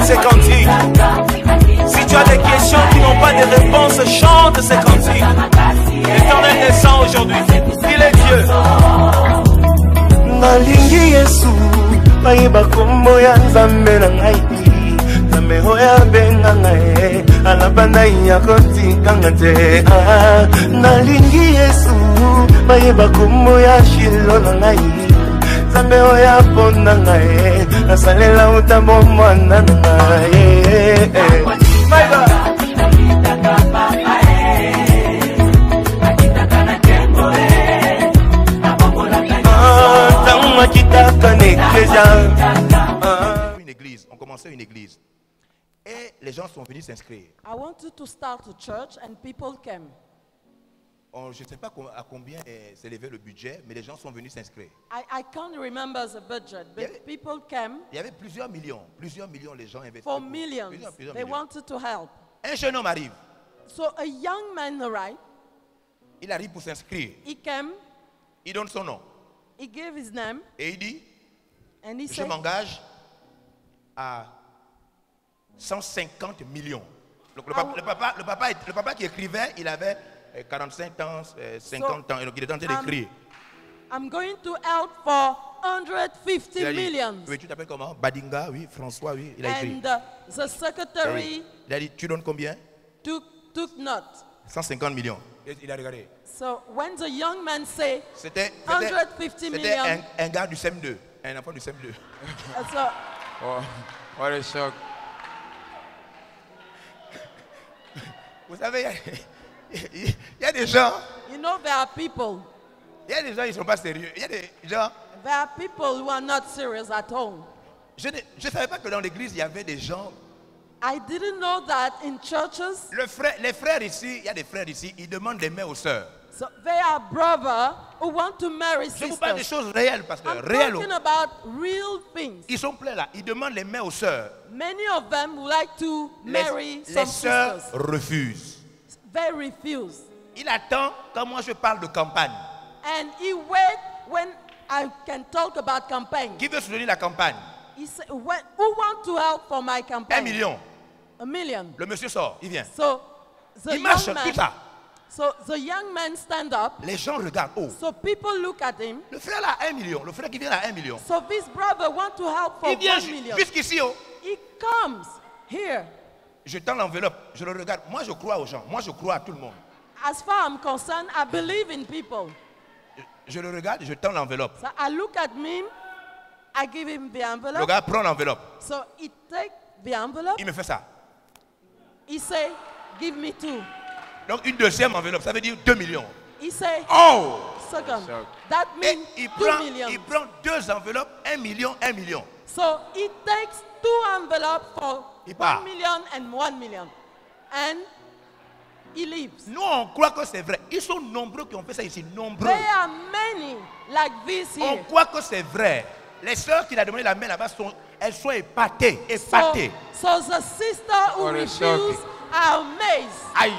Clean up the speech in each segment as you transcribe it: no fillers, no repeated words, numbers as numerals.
ces cantiques. Si tu as des questions qui n'ont pas de réponse, chante ces cantiques. L'Éternel descend aujourd'hui. Il est Dieu. Nalingi Yesu, maiba kombo ya Nzambe na ngai. Nzambe oya benga ngai, alabanda ya kotika ngate. Nalingi Yesu, maiba kombo ya Shilo na ngai. Nzambe oya ponda ngai, nasalela utambo mwana ngai. Maiba une église, on commençait une église et les gens sont venus s'inscrire. I wanted to start a church and people came. Je ne sais pas à combien s'élevait le budget, mais les gens sont venus s'inscrire. I can't remember the budget, but people came. Il y avait plusieurs millions les gens investis. For millions, they wanted to help. Un jeune homme arrive. So a young man arrived. Il arrive pour s'inscrire. He came. Il donne son nom. He gave his name. Et il dit, and he je said, m'engage à 150 millions. Donc, le papa qui écrivait, il avait 45 ans, 50 ans, et donc il était en train d'écrire. I'm going to help for 150 million. Oui, tu t'appelles comment? Badinga, oui, François, oui, il a écrit. And the secretary il a dit, tu donnes combien? Took note. 150 millions. Il a regardé. So when the young man said c'était 150 million, un gars du CM2, un enfant du CM2. Oh, what a shock. Vous savez, il y a des gens. You know, there are people. Il y a des gens qui ne sont pas sérieux. Il y a des gens. There are people who are not serious at all. Je ne savais pas que dans l'église il y avait des gens. I didn't know that in churches. Les frères ici, il y a des frères ici, ils demandent des mains aux sœurs. So they are brothers who want to marry sisters. Je vous parle des choses réelles, pasteur. I'm Réelles. talking about real things. Ils sont pleins là, ils demandent les mains aux sœurs. Many of them would like to marry some les sœurs sisters. refusent. They refuse. Il attend quand moi je parle de campagne. And he wait when I can talk about campaign. Qui veut soutenir la campagne? He said, who want to help for my campaign? 1 million. A million. Le monsieur sort, il vient. So the il marche young man, tout ça. So the young man stand up. Les gens regardent. Oh. So people look at him. Le frère là a 1 million. Le frère qui vient là a 1 million. So this brother want to help for 1 million. Jusqu'ici. Oh. He comes here. Je tends l'enveloppe. Je le regarde. Moi je crois aux gens. Moi je crois à tout le monde. As far as I'm concerned, I believe in people. Je le regarde. Je tends l'enveloppe. So I look at him. I give him the envelope. Le gars prend l'enveloppe. So he take the envelope. Il me fait ça. He say, give me 2. Donc une deuxième enveloppe, ça veut dire 2 millions. He say, oh! Second. That means 2 million. Il prend 2 enveloppes, 1 million, 1 million. So he takes 2 envelopes for 1 million and 1 million. And he leaves. Nous on croit que c'est vrai. Ils sont nombreux qui ont fait ça ici, nombreux. There are many like this here. On croit que c'est vrai. Les sœurs qui a donné la main là-bas elles sont épatées, épatées. So the sister who refused are amazed. Aïe.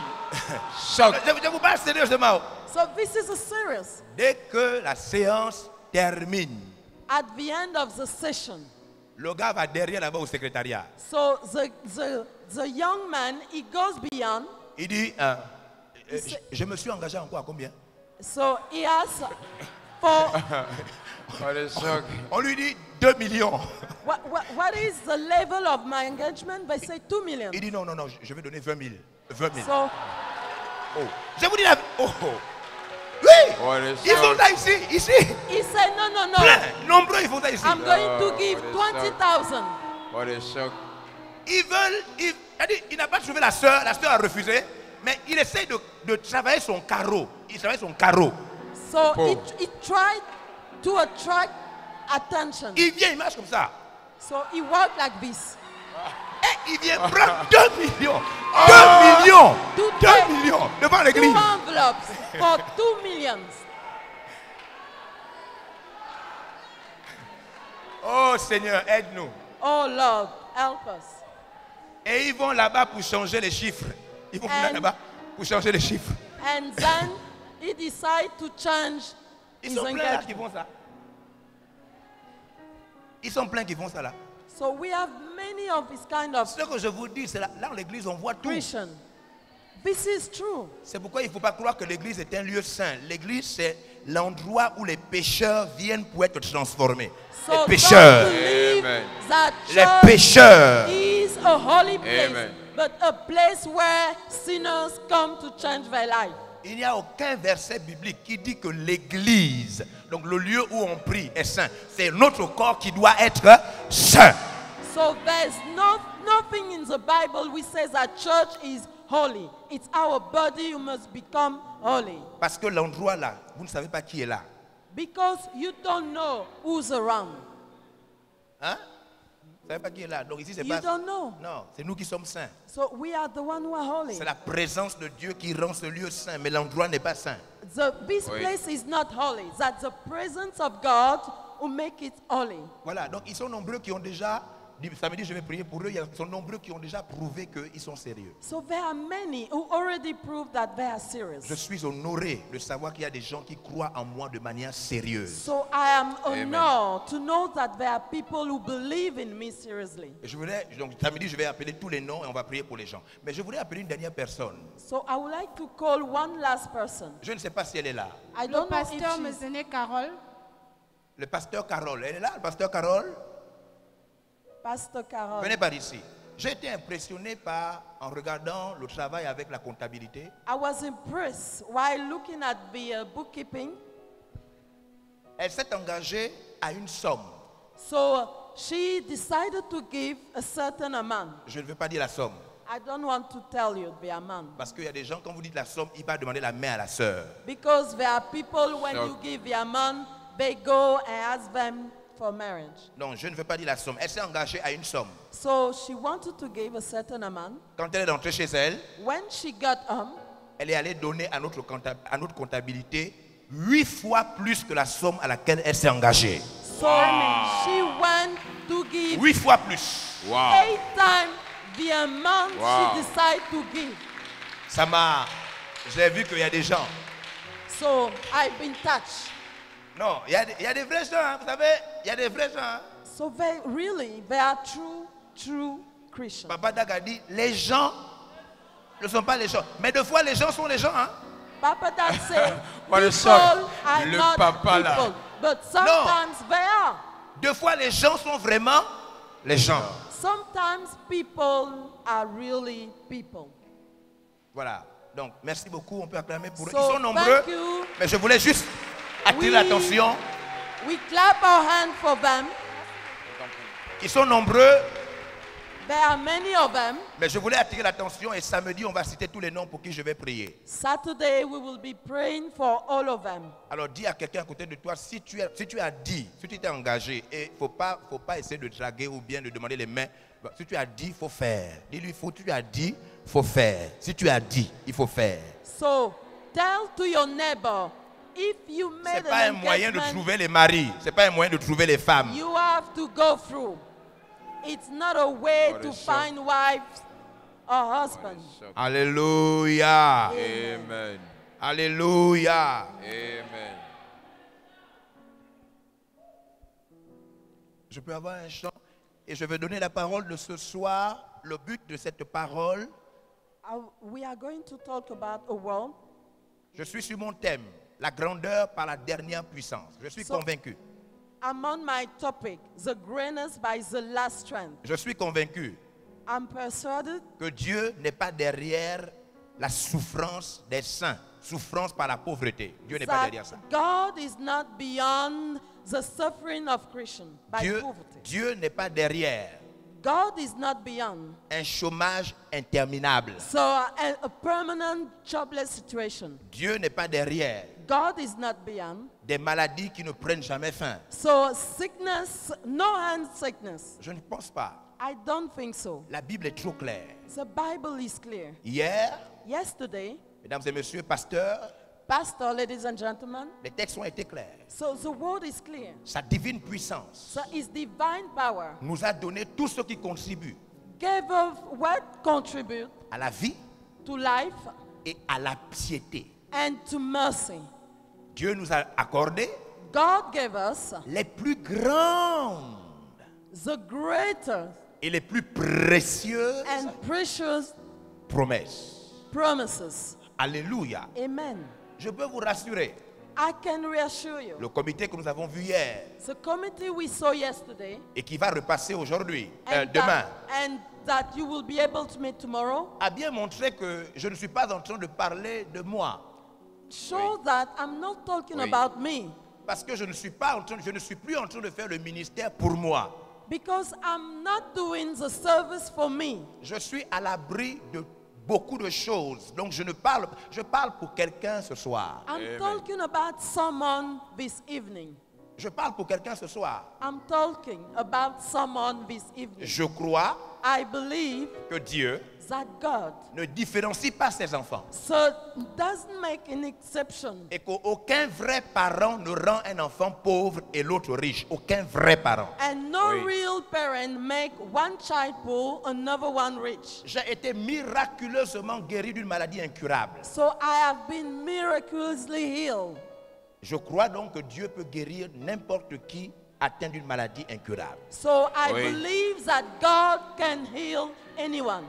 Choc. Je vous parle sérieusement. So this is a serious. Dès que la séance termine, at the end of the session, le gars va derrière là-bas au secrétariat. So the young man, he goes beyond. Il dit, je me suis engagé encore à combien? So he asks for. On lui dit 2 millions. What is the level of my engagement? They say 2 million. Il dit non, je vais donner 20 000. 20 000. So, oh. Je vous dis la... Oh. Oui, ils font ça ici. He said no. Plein, nombreux, ils font ça ici. I'm going to give 20,000. What a shock. Il n'a pas trouvé la sœur a refusé, mais il essaie de travailler son carreau. Il travaille son carreau. So he tried to attract attention. Il vient, il marche comme ça. So he walked like this. Et il vient prendre 2 millions. 2 millions. 2 millions devant l'église. 2 envelopes for 2 millions. Oh Seigneur, aide-nous. Oh Lord, help us. Et ils vont là-bas pour changer les chiffres. Ils vont là-bas pour changer les chiffres. And then he decided to change his engagement. Ils sont pleins qui font ça. Ils sont pleins qui font ça là. So we have many of this kind of Ce que je vous dis, c'est là dans l'église, on voit tout. Christian. This is true. C'est pourquoi il ne faut pas croire que l'église est un lieu saint. L'église, c'est l'endroit où les pécheurs viennent pour être transformés. So Les pécheurs. don't believe Amen. that Les church pécheurs. is a holy place, Amen. but a place where sinners come to change their life. Il n'y a aucun verset biblique qui dit que l'église, donc le lieu où on prie, est saint. C'est notre corps qui doit être saint. So there's nothing in the Bible which says that church is holy. It's our body who must become holy. Parce que l'endroit là, vous ne savez pas qui est là. Because you don't know who's around. Hein? Vous ne savez pas qui est là. Donc ici, c'est You pas... don't know. Non, c'est nous qui sommes saints. So we are the one who are holy. C'est la présence de Dieu qui rend ce lieu saint, mais l'endroit n'est pas saint. This Oui. place is not holy. That's the presence of God who make it holy. Voilà, donc ils sont nombreux qui ont déjà... Samedi, je vais prier pour eux. Ils sont nombreux qui ont déjà prouvé qu'ils sont sérieux. So there are many who already proved that they are serious. Je suis honoré de savoir qu'il y a des gens qui croient en moi de manière sérieuse. So I am Amen. honored to know that there are people who believe in me seriously. Et donc samedi, je vais appeler tous les noms et on va prier pour les gens. Mais je voudrais appeler une dernière personne. So I would like to call one last person. Je ne sais pas si elle est là. I Le don't know if pasteur she's... Mezené Carole. Le pasteur Carole, elle est là, le pasteur Carole? Pastor Carol. Venez par ici. J'ai été impressionné en regardant le travail avec la comptabilité. I was impressed while looking at the bookkeeping. Elle s'est engagée à une somme. So she decided to give a certain amount. Je ne veux pas dire la somme. I don't want to tell you the amount. Parce qu'il y a des gens, quand vous dites la somme, ils vont demander la main à la sœur. Because there are people, when So- you give the amount, they go and ask them for marriage. Non, je ne veux pas dire la somme. Elle s'est engagée à une somme. So she wanted to give a certain amount. Quand elle est rentrée chez elle, When she got home, elle est allée donner à notre comptabilité 8 fois plus que la somme à laquelle elle s'est engagée. so she went to give 8 fois plus. Wow. 8 times the amount Wow. she decided to give. Ça m'a... J'ai vu qu'il y a des gens. So I've been touched. Non, il y a des vrais gens, hein, vous savez, il y a des vrais gens. Hein. So they are true Christians. Papa Dag a dit, les gens ne sont pas les gens. Mais deux fois, les gens sont les gens. Hein. Papa Dad said, What a people shock. are Le not papa là. people, but sometimes they are. Deux fois, les gens sont vraiment les gens. Sometimes people are really people. Voilà. Donc, merci beaucoup. On peut acclamer pour eux. So, Ils sont nombreux. thank you. Mais je voulais juste attirer We- l'attention. We clap our hands for them. Ils sont nombreux. There are many of them. Mais je voulais attirer l'attention. Et samedi, on va citer tous les noms pour qui je vais prier. Saturday, we will be praying for all of them. Alors, dis à quelqu'un à côté de toi, si tu as dit, si tu t'es engagé, et faut pas essayer de draguer ou bien de demander les mains. Si tu as dit, il faut faire. Dis-lui, tu as dit, il faut faire. Si tu as dit, il faut faire. So tell to your neighbor, if you Ce n'est made pas un an moyen de engagement, trouver les maris. Ce n'est pas un moyen de trouver les femmes. you have to go through. It's not a way What to a shock. find wives or husbands. Alléluia. Amen. Alléluia. Amen. Je peux avoir un chant et je vais donner la parole de ce soir. Le but de cette parole, We are going to talk about a world. je suis sur mon thème, la grandeur par la dernière puissance. Je suis convaincu. I'm on my topic, the greatness by the last strength. Je suis convaincu I'm persuaded que Dieu n'est pas derrière la souffrance des saints, souffrance par la pauvreté. Dieu n'est pas derrière ça. that God is not beyond the suffering of Christians by poverty. Dieu n'est pas derrière God is not beyond. un chômage interminable. So a permanent jobless situation. Dieu n'est pas derrière God is not beyond. des maladies qui ne prennent jamais fin. So sickness, no hand sickness. Je ne pense pas. I don't think so. La Bible est trop claire. The Bible is clear. Hier, Yesterday, mesdames et messieurs, pasteurs, Pastor, ladies and gentlemen, les textes ont été clairs. so the word is clear. Sa divine puissance So his divine power nous a donné tout ce qui contribue gave us what contribute à la vie to life et à la piété. and to mercy. Dieu nous a accordé God gave us les plus grandes the greater et les plus précieuses and precious promesses. promises. Alléluia. Amen. Je peux vous rassurer. I can reassure you. Le comité que nous avons vu hier The committee we saw yesterday et qui va repasser aujourd'hui, and demain, that you will be able to meet tomorrow a bien montré que je ne suis pas en train de parler de moi. show that I'm not talking Oui. about me, Parce que je ne suis plus en train de faire le ministère pour moi. because I'm not doing the service for me. Je suis à l'abri de beaucoup de choses. Donc je parle pour quelqu'un ce soir. I'm Amen. talking about someone this evening. Je parle pour quelqu'un ce soir. I'm talking about someone this evening. Je crois I believe que Dieu that God ne différencie pas ses enfants. doesn't make an exception. Et qu'aucun vrai parent ne rend un enfant pauvre et l'autre riche. Aucun vrai parent. And no Oui. real parent make one child poor, another one rich. J'ai été miraculeusement guéri d'une maladie incurable. So I have been miraculously healed. Je crois donc que Dieu peut guérir n'importe qui atteint d'une maladie incurable. So I Oui. believe that God can heal anyone.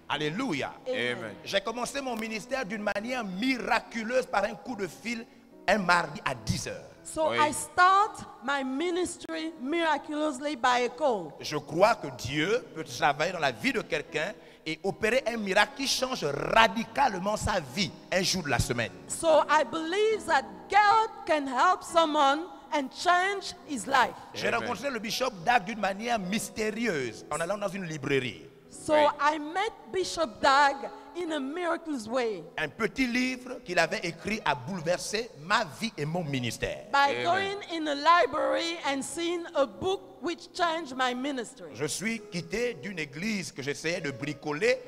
Alléluia. Amen. J'ai commencé mon ministère d'une manière miraculeuse par un coup de fil un mardi à 10 heures. So Oui. I start my ministry miraculously by a call. Je crois que Dieu peut travailler dans la vie de quelqu'un et opérer un miracle qui change radicalement sa vie un jour de la semaine. So I believe that God can help someone and change his life. J'ai Amen. rencontré le bishop Dag d'une manière mystérieuse en allant dans une librairie. So Oui. I met Bishop Dag in a miraculous way Un petit livre qu'il avait écrit a bouleversé ma vie et mon ministère. by Amen. going in a library and seeing a book which changed my ministry. Je suis quitté d'une église que j'essayais de bricoler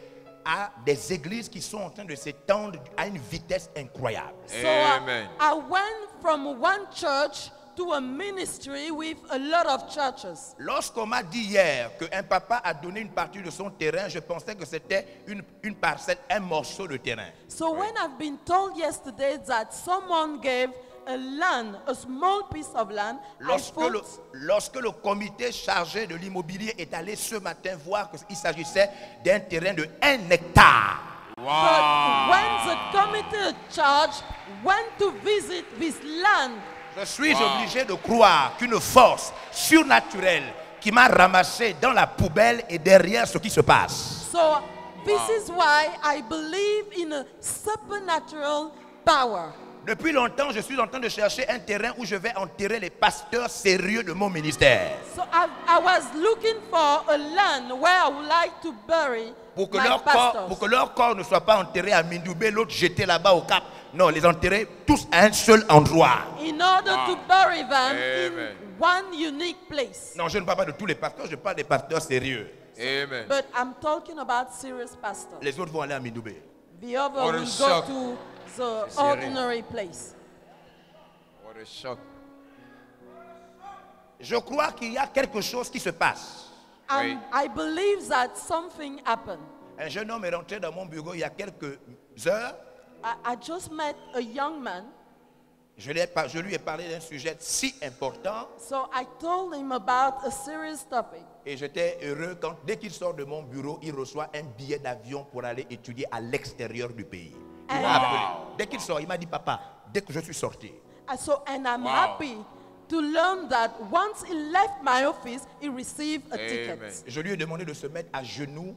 à des églises qui sont en train de s'étendre à une vitesse incroyable. So Amen. I went from one church to a ministry with a lot of churches. Lorsqu'on m'a dit hier qu'un papa a donné une partie de son terrain, je pensais que c'était une parcelle, un morceau de terrain. So when I've been told yesterday that someone gave a land, a small piece of land, Lorsque le comité chargé de l'immobilier est allé ce matin voir qu'il s'agissait d'un terrain de 1 hectare. but when the committee charge went to visit this land, Je suis obligé de croire qu'une force surnaturelle qui m'a ramassé dans la poubelle est derrière ce qui se passe. so this is why I believe in a supernatural power. Depuis longtemps, je suis en train de chercher un terrain où je vais enterrer les pasteurs sérieux de mon ministère. So I was looking for a land where I would like to bury Pour que, my pastors. pour que leur corps ne soit pas enterré à Mindoubé, l'autre jeté là-bas au Cap. Non, les enterrer tous à un seul endroit. In order to bury them Amen. in one unique place. Non, je ne parle pas de tous les pasteurs, je parle des pasteurs sérieux. Amen. But I'm talking about serious pastors. Les autres vont aller à Mindoubé. The other What a will go shock. to the Serious. ordinary place. What a shock. Je crois qu'il y a quelque chose qui se passe. Oui. I believe that something happened. Un jeune homme est rentré dans mon bureau il y a quelques heures. I just met a young man, Je lui ai parlé d'un sujet si important so I told him about a serious topic. et j'étais heureux quand, dès qu'il sort de mon bureau, il reçoit un billet d'avion pour aller étudier à l'extérieur du pays. Il m'a appelé. Dès qu'il sort, il m'a dit, papa, dès que je suis sorti, And I'm Wow. happy to learn that once he left my office, he received a Amen. ticket. je lui ai demandé de se mettre à genoux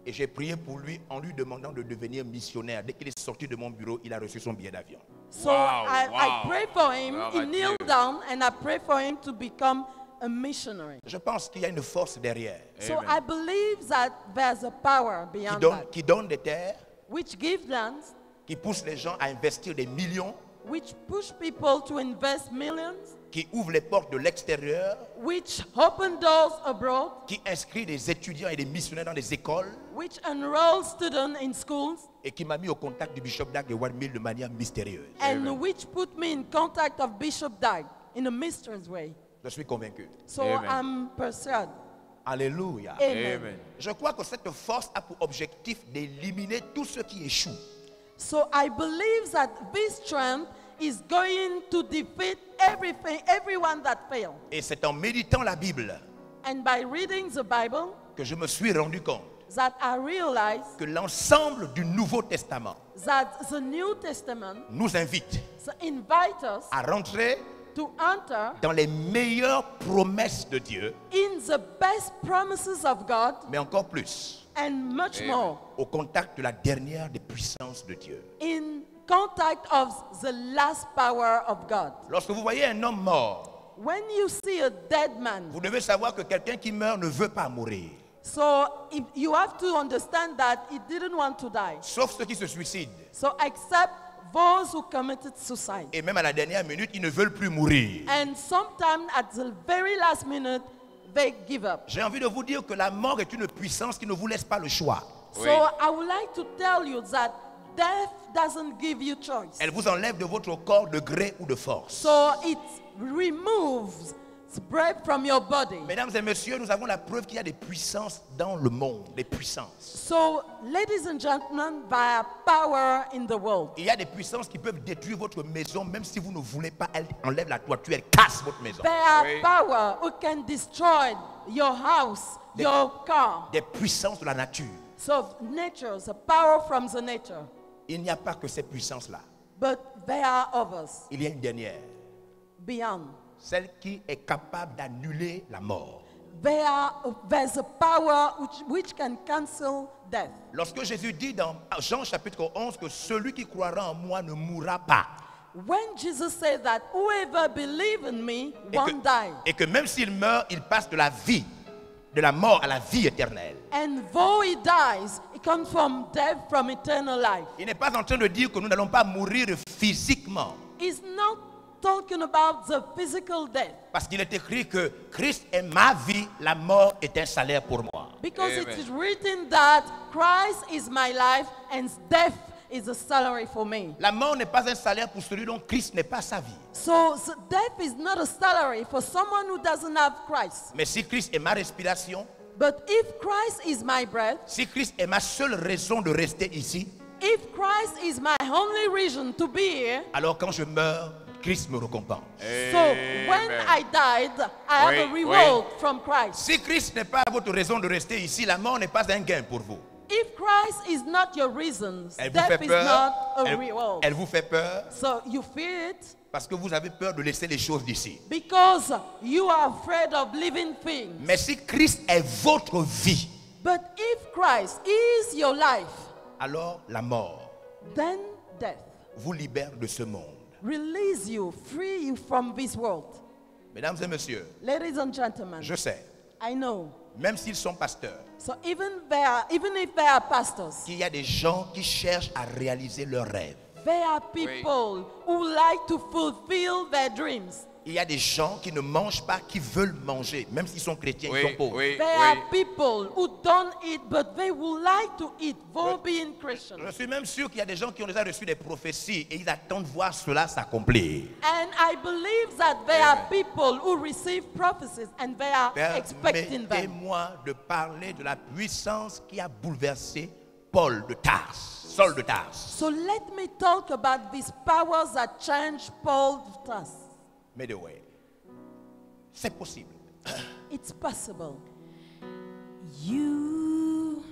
et j'ai prié pour lui en lui demandant de devenir missionnaire. Dès qu'il est sorti de mon bureau, il a reçu son billet d'avion. So Wow, I wow. pray for him. Wow, He I kneeled do. down and I pray for him to become a missionary. Je pense qu'il y a une force derrière So Amen. I believe that there's a power beyond that, qui donne des terres, which gives lands, qui pousse les gens à investir des millions, which push people to invest millions, qui ouvre les portes de l'extérieur, which open doors abroad, qui inscrit des étudiants et des missionnaires dans des écoles which enroll students in schools, et qui m'a mis au contact du bishop Dag de Wadmil de manière mystérieuse. and which put me in contact of Bishop Dag in a mysterious way. Je suis convaincu. So Amen. I'm persuaded. Alléluia. Amen. Amen. Je crois que cette force a pour objectif d'éliminer tout ce qui échoue. So I believe that this strength is going to defeat everyone that failed. Et c'est en méditant la Bible And by reading the Bible, que je me suis rendu compte that I realized que l'ensemble du Nouveau Testament that the New Testament nous invite invite us à rentrer to enter dans les meilleures promesses de Dieu, in the best promises of God mais encore plus and much more au contact de la dernière des puissances de Dieu. in contact of the last power of God. Lorsque vous voyez un homme mort, When you see a dead man, vous devez savoir que quelqu'un qui meurt ne veut pas mourir. so if you have to understand that he didn't want to die. Sauf ceux qui se suicident. So except those who committed suicide. Et même à la dernière minute, ils ne veulent plus mourir. And sometimes at the very last minute, they give up. J'ai envie de vous dire que la mort est une puissance qui ne vous laisse pas le choix. So I would like to tell you that death doesn't give you choice. Elle vous enlève de votre corps de gré ou de force. So it removes breath from your body. Mesdames et messieurs, nous avons la preuve qu'il y a des puissances dans le monde, des puissances. So, ladies and gentlemen, by power in the world, Il y a des puissances qui peuvent détruire votre maison, même si vous ne voulez pas. Elles enlèvent la toiture, elles cassent votre maison. there are power who can destroy your house, your car. Des puissances de la nature. So, nature, the power from the nature. Il n'y a pas que ces puissances-là. But there are others Il y a une dernière, beyond. celle qui est capable d'annuler la mort. There's a power which can cancel death. Lorsque Jésus dit dans Jean chapitre 11 que celui qui croira en moi ne mourra pas, When Jesus said that whoever believes in me won't die. et que même s'il meurt, il passe de la vie, de la mort à la vie éternelle. And though he dies, it comes from death, from eternal life. Il n'est pas en train de dire que nous n'allons pas mourir physiquement. He's not talking about the physical death. Parce qu'il est écrit que Christ est ma vie, la mort est un salaire pour moi. Because Amen. it is written that Christ is my life and death is a salary for me. La mort n'est pas un salaire pour celui dont Christ n'est pas sa vie. So death is not a salary for someone who doesn't have Christ. Mais si Christ est ma respiration, But if Christ is my breath, si Christ est ma seule raison de rester ici, if Christ is my only reason to be here, alors quand je meurs, Christ me récompense. so when I died, I have a Oui, reward from Christ. Si Christ n'est pas votre raison de rester ici, la mort n'est pas un gain pour vous. If Christ is not your reasons, Elle vous death fait is peur. not a Elle, reward. elle vous fait peur So you fear it parce que vous avez peur de laisser les choses d'ici. because you are afraid of living things. Mais si Christ est votre vie, But if Christ is your life, alors la mort then death vous libère de ce monde. release you, free you from this world. Mesdames et messieurs, Ladies and gentlemen, je sais, I know. même s'ils sont pasteurs, So even if there are pastors, qu'il y a des gens qui cherchent à réaliser leurs rêves. there are people who like to fulfill their dreams. Il y a des gens qui ne mangent pas, qui veulent manger, même s'ils sont chrétiens, ils sont pauvres. There are people who don't eat, but they would like to eat, though being Christian. Je suis même sûr qu'il y a des gens qui ont déjà reçu des prophéties et ils attendent voir cela s'accomplir. And I believe that there are people who receive prophecies and they are expecting them. Permettez-moi de parler de la puissance qui a bouleversé Paul de Tarse, Saul de Tarse. So let me talk about these powers that change Paul to us. Made a way. C'est possible. It's possible. You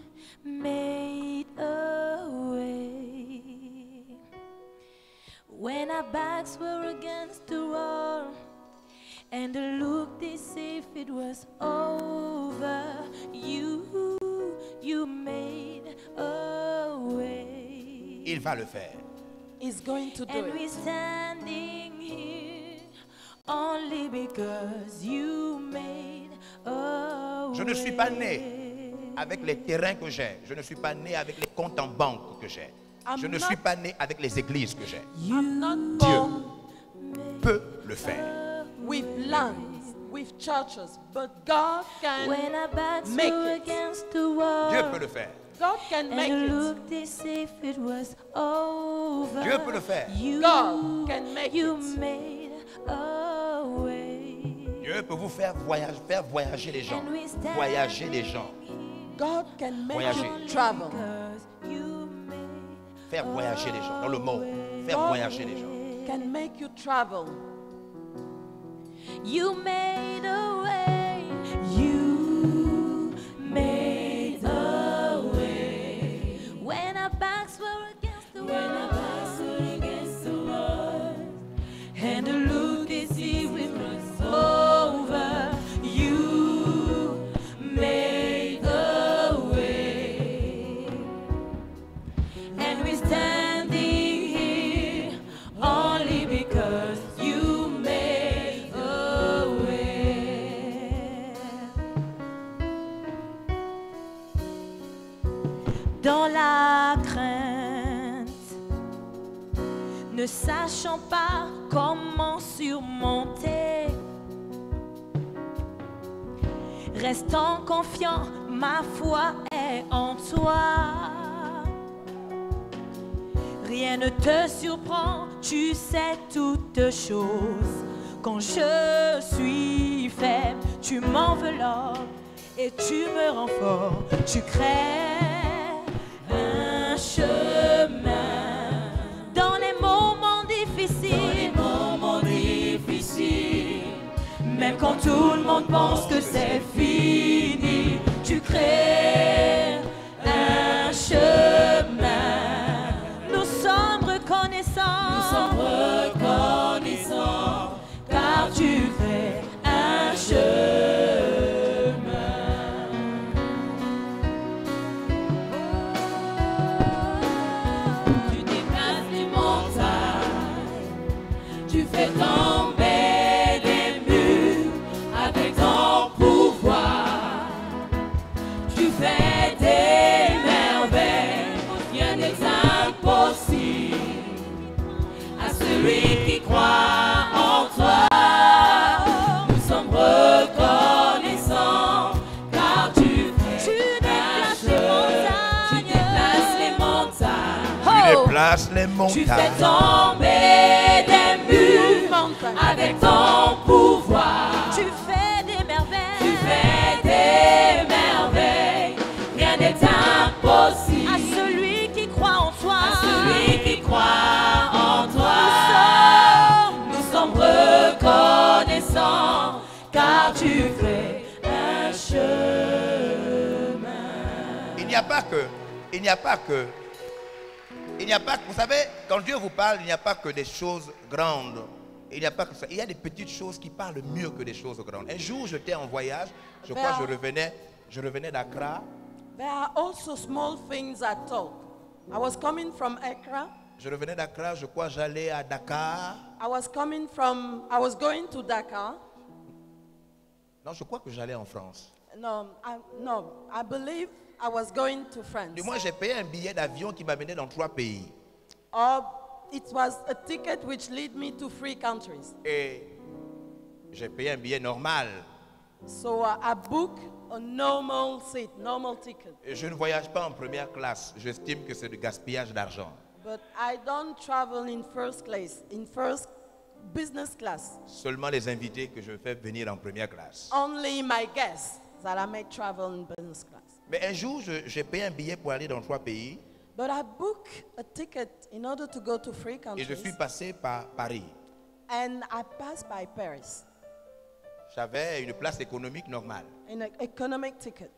made a way when our backs were against the wall and it looked as if it was over. You made a way. Il va le faire. He's going to do And it. we're standing here only because you made a way. Je ne suis pas né avec les terrains que j'ai. Je ne suis pas né avec les comptes en banque que j'ai. Je ne suis pas né avec les églises que j'ai. I'm not born Peut le faire. with lands, with churches, but God can When our backs make were it. against the wall, Dieu peut le faire. God can make and it it. looked as if it was over. Dieu peut le faire. God can make You it. made a way. Dieu peut vous faire voyager les gens. And we stand Voyager les gens. God can make Voyager. you travel. Because you made Faire voyager les gens dans le monde. Faire God voyager les gens. can make you travel. You made a way. You ne sachant pas comment surmonter. Restant confiant, ma foi est en toi. Rien ne te surprend, tu sais toutes choses. Quand je suis faible, tu m'enveloppes et tu me rends fort. Tu crées un chemin dans les moments difficiles. Même quand tout le monde pense que c'est fini, tu crées un chemin. Nous sommes reconnaissants, car tu crées un chemin. Tu déplaces les montagnes, tu fais tomber les murs avec ton pouvoir. Tu fais des merveilles, rien n'est impossible à celui qui croit en toi. Nous sommes reconnaissants car tu déplaces les montagnes. Tu déplaces les Tu fais montagnes. tomber des murs avec ton pouvoir. Tu fais des merveilles. Tu fais des merveilles. Rien n'est impossible à celui qui croit en toi. À celui qui croit en toi. Nous sommes reconnaissants car tu fais un chemin. Il n'y a pas que, vous savez, quand Dieu vous parle, il n'y a pas que des choses grandes. Il n'y a pas que ça. Il y a des petites choses qui parlent mieux que des choses grandes. Un jour, j'étais en voyage, je crois que je revenais d'Accra. There are also small things that talk. I was coming from Accra. Je revenais d'Accra, je crois j'allais à Dakar. I was going to Dakar. Non, je crois que j'allais en France. No, I believe I was going to France. Du moins, j'ai payé un billet d'avion qui m'amenait dans 3 pays. Or it was a ticket which led me to 3 countries. Et j'ai payé un billet normal. So I booked a normal seat, normal ticket. Et je ne voyage pas en première classe. J'estime que c'est du gaspillage d'argent. But I don't travel in first class, in first business class. Seulement les invités que je fais venir en première classe. Only my guests that I may travel in business class. Mais un jour, j'ai payé un billet pour aller dans 3 pays. But I booked a ticket in order to go to 3 Et countries. je suis passé par Paris. And I passed by Paris J'avais une place économique normale. in an economic ticket.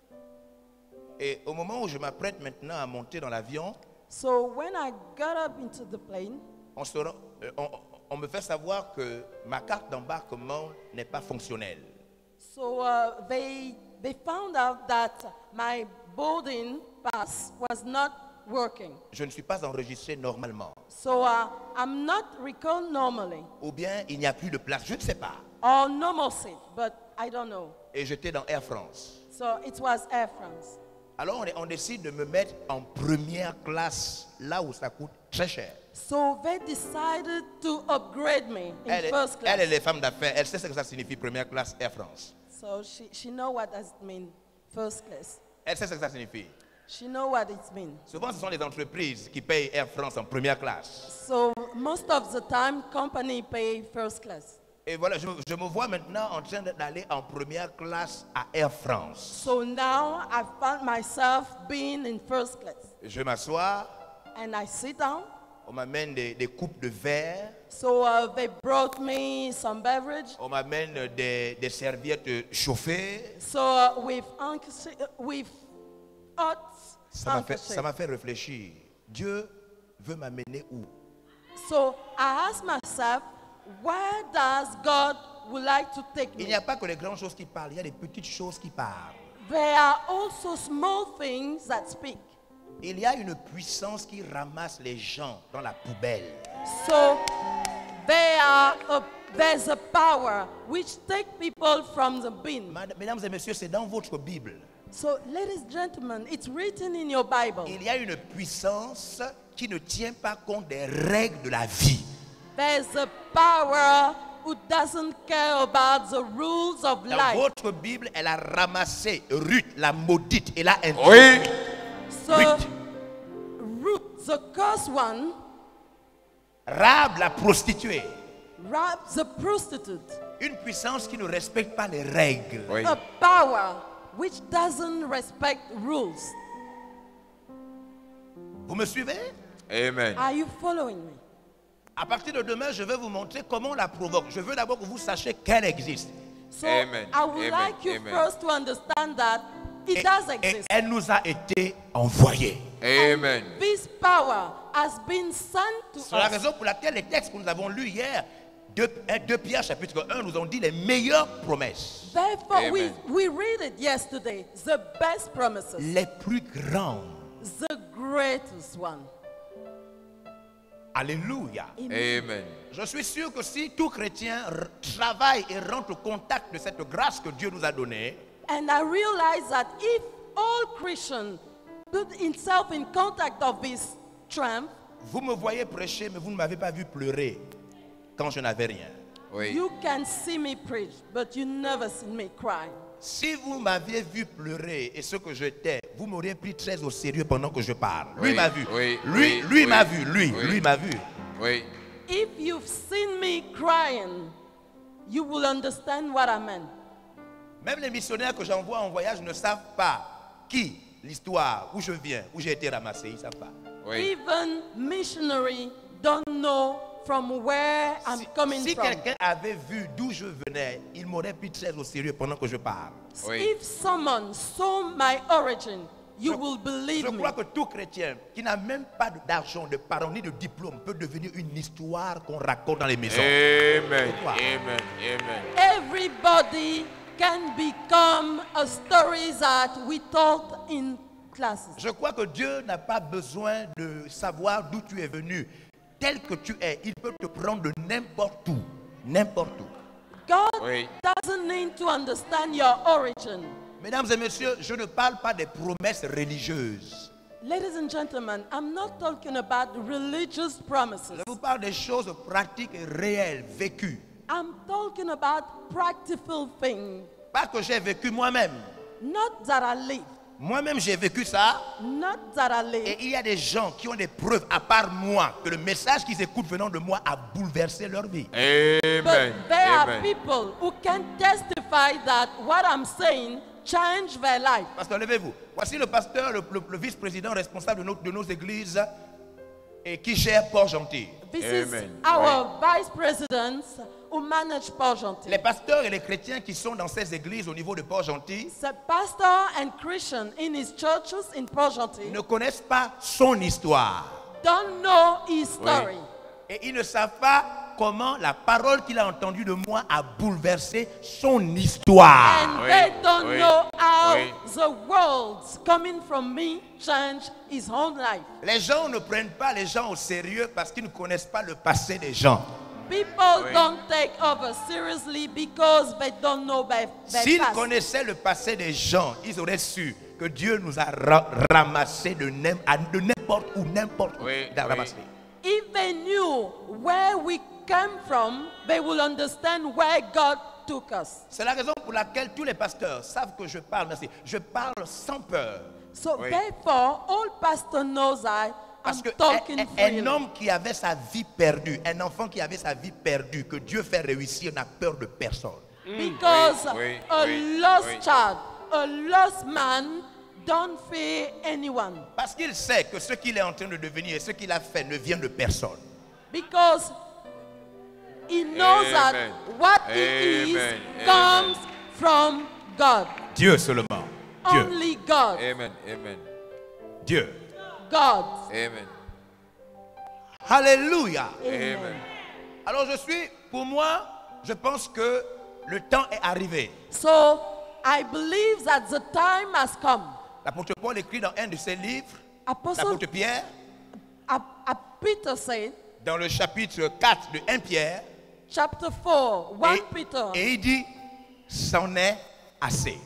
Et au moment où je m'apprête maintenant à monter dans l'avion, So when I got up into the plane, on me fait savoir que ma carte d'embarquement n'est pas fonctionnelle. so they found out that my boarding pass was not working. Je ne suis pas enregistré normalement. So I'm not recalled normally Ou bien il n'y a plus de place, je ne sais pas. or normal seat, but I don't know. Et j'étais dans Air France. So it was Air France. Alors on décide de me mettre en première classe, là où ça coûte très cher. So they decided to upgrade me in first class. Elle est les femmes d'affaires, elle sait ce que ça signifie première classe Air France. So she know what does it mean, first class. Elle sait ce que ça signifie. She know what it means. Souvent ce sont les entreprises qui payent Air France en première classe. So most of the time, company pay first class. Et voilà, je me vois maintenant en train d'aller en première classe à Air France. So now I found myself being in first class. Je m'assois, And I sit down. on m'amène des coupes de verre, So they brought me some beverage. on m'amène des serviettes chauffées. So with hot Ça handkerchief. m'a fait réfléchir. Dieu veut m'amener où? So I asked myself, where does God would like to take Il me? n'y a pas que les grandes choses qui parlent, il y a des petites choses qui parlent. There are also small things that speak. Il y a une puissance qui ramasse les gens dans la poubelle. So there's a power which take people from the bin. Mesdames et messieurs, c'est dans votre Bible. So ladies and gentlemen, it's written in your Bible. Il y a une puissance qui ne tient pas compte des règles de la vie. There's a power who doesn't care about the rules of Dans life. votre Bible, elle a ramassé Ruth, la maudite, et l'a introduite. Oui. So, Ruth, the cursed one, Rahab, la prostituée. Rahab, the prostitute, Une puissance qui ne respecte pas les règles. Oui. a power which doesn't respect rules. Vous me suivez? Amen. Are you following me? À partir de demain, je vais vous montrer comment on la provoque. Je veux d'abord que vous sachiez qu'elle existe. So Amen. I would Amen. like you Amen. first to understand that it does Et exist. elle nous a été envoyée. Amen. This power has been sent to C'est la us. raison pour laquelle les textes que nous avons lus hier, 2 Pierre chapitre 1, nous ont dit les meilleures promesses. Therefore, Amen. we read it yesterday. The best promises, Les plus grandes. the greatest one. Alléluia. Amen. Je suis sûr que si tout chrétien travaille et rentre au contact de cette grâce que Dieu nous a donnée, And I realize that if all Christians put himself in contact of this strength, vous me voyez prêcher, mais vous ne m'avez pas vu pleurer quand je n'avais rien. Oui. you can see me preach, but you never see me cry. Si vous m'aviez vu pleurer et ce que j'étais, vous m'auriez pris très au sérieux pendant que je parle. Lui Oui, m'a vu. oui, Lui oui, m'a oui, vu. Lui m'a vu. Oui. If you've seen me crying, you will understand what I meant. Même les missionnaires que j'envoie en voyage ne savent pas qui, l'histoire, où je viens, où j'ai été ramassé. Ils ne savent pas. Oui. Even missionary don't know from where I'm coming Si from. quelqu'un avait vu d'où je venais, il m'aurait pris très au sérieux pendant que je parle. Oui. If someone saw my origin, you will Je believe me. crois que tout chrétien qui n'a même pas d'argent, de parents ni de diplôme peut devenir une histoire qu'on raconte dans les maisons. Amen. Pourquoi? Amen. Amen. Everybody can become a story that we told in classes. Je crois que Dieu n'a pas besoin de savoir d'où tu es venu. Tel que tu es, il peut te prendre de n'importe où. N'importe où. God Oui. doesn't need to understand your origin. Mesdames et messieurs, je ne parle pas des promesses religieuses. Ladies and gentlemen, I'm not talking about religious promises. Je vous parle des choses pratiques et réelles, vécues. I'm talking about practical things. Pas que j'ai vécu moi-même. Not that I live. Moi-même, j'ai vécu ça. Not that I live. Et il y a des gens qui ont des preuves, à part moi, que le message qu'ils écoutent venant de moi a bouleversé leur vie. Amen. But there are Amen. people who can testify that what I'm saying changed their life. Pasteur, levez-vous. Voici le pasteur, le vice-président responsable de nos églises et qui gère Port-Gentil. This Amen. is our vice presidents who manage Port-Gentil. Les pasteurs et les chrétiens qui sont dans ces églises au niveau de Port-Gentil The pastor and Christian in his churches in Port-Gentil ne connaissent pas son histoire. don't know his story. Et ils ne savent pas comment la parole qu'il a entendue de moi a bouleversé son histoire. And Oui, they don't oui, know how oui. the words coming from me changed his own life. Les gens ne prennent pas les gens au sérieux parce qu'ils ne connaissent pas le passé des gens. People Oui. don't take over seriously because they don't know their S'ils past. connaissaient le passé des gens, ils auraient su que Dieu nous a ramassés de n'importe où, n'importe où. Oui, Il a oui. ramassé. If they knew where we came from, they will understand where God took us. C'est la raison pour laquelle tous les pasteurs savent que je parle, merci. Je parle sans peur. So Oui. therefore, all pastor knows I'm Parce que talking freely. un homme qui avait sa vie perdue, un enfant qui avait sa vie perdue, que Dieu fait réussir, n'a peur de personne. Because Oui, a oui, lost oui. child, a lost man, don't fear anyone. Parce qu'il sait que ce qu'il est en train de devenir et ce qu'il a fait ne vient de personne. Because he knows that Amen. what he is Amen. comes from God. Dieu seulement. Dieu. Only God. Amen. Amen. Dieu. God. Amen. Alléluia. Amen. Alors pour moi, je pense que le temps est arrivé. So I believe that the time has come. L'apôtre Paul écrit dans un de ses livres, Apostle l'apôtre Pierre, Peter said, dans le chapitre 4 de 1 Pierre, chapter 4, 1 et, Peter, et il dit, c'en est assez.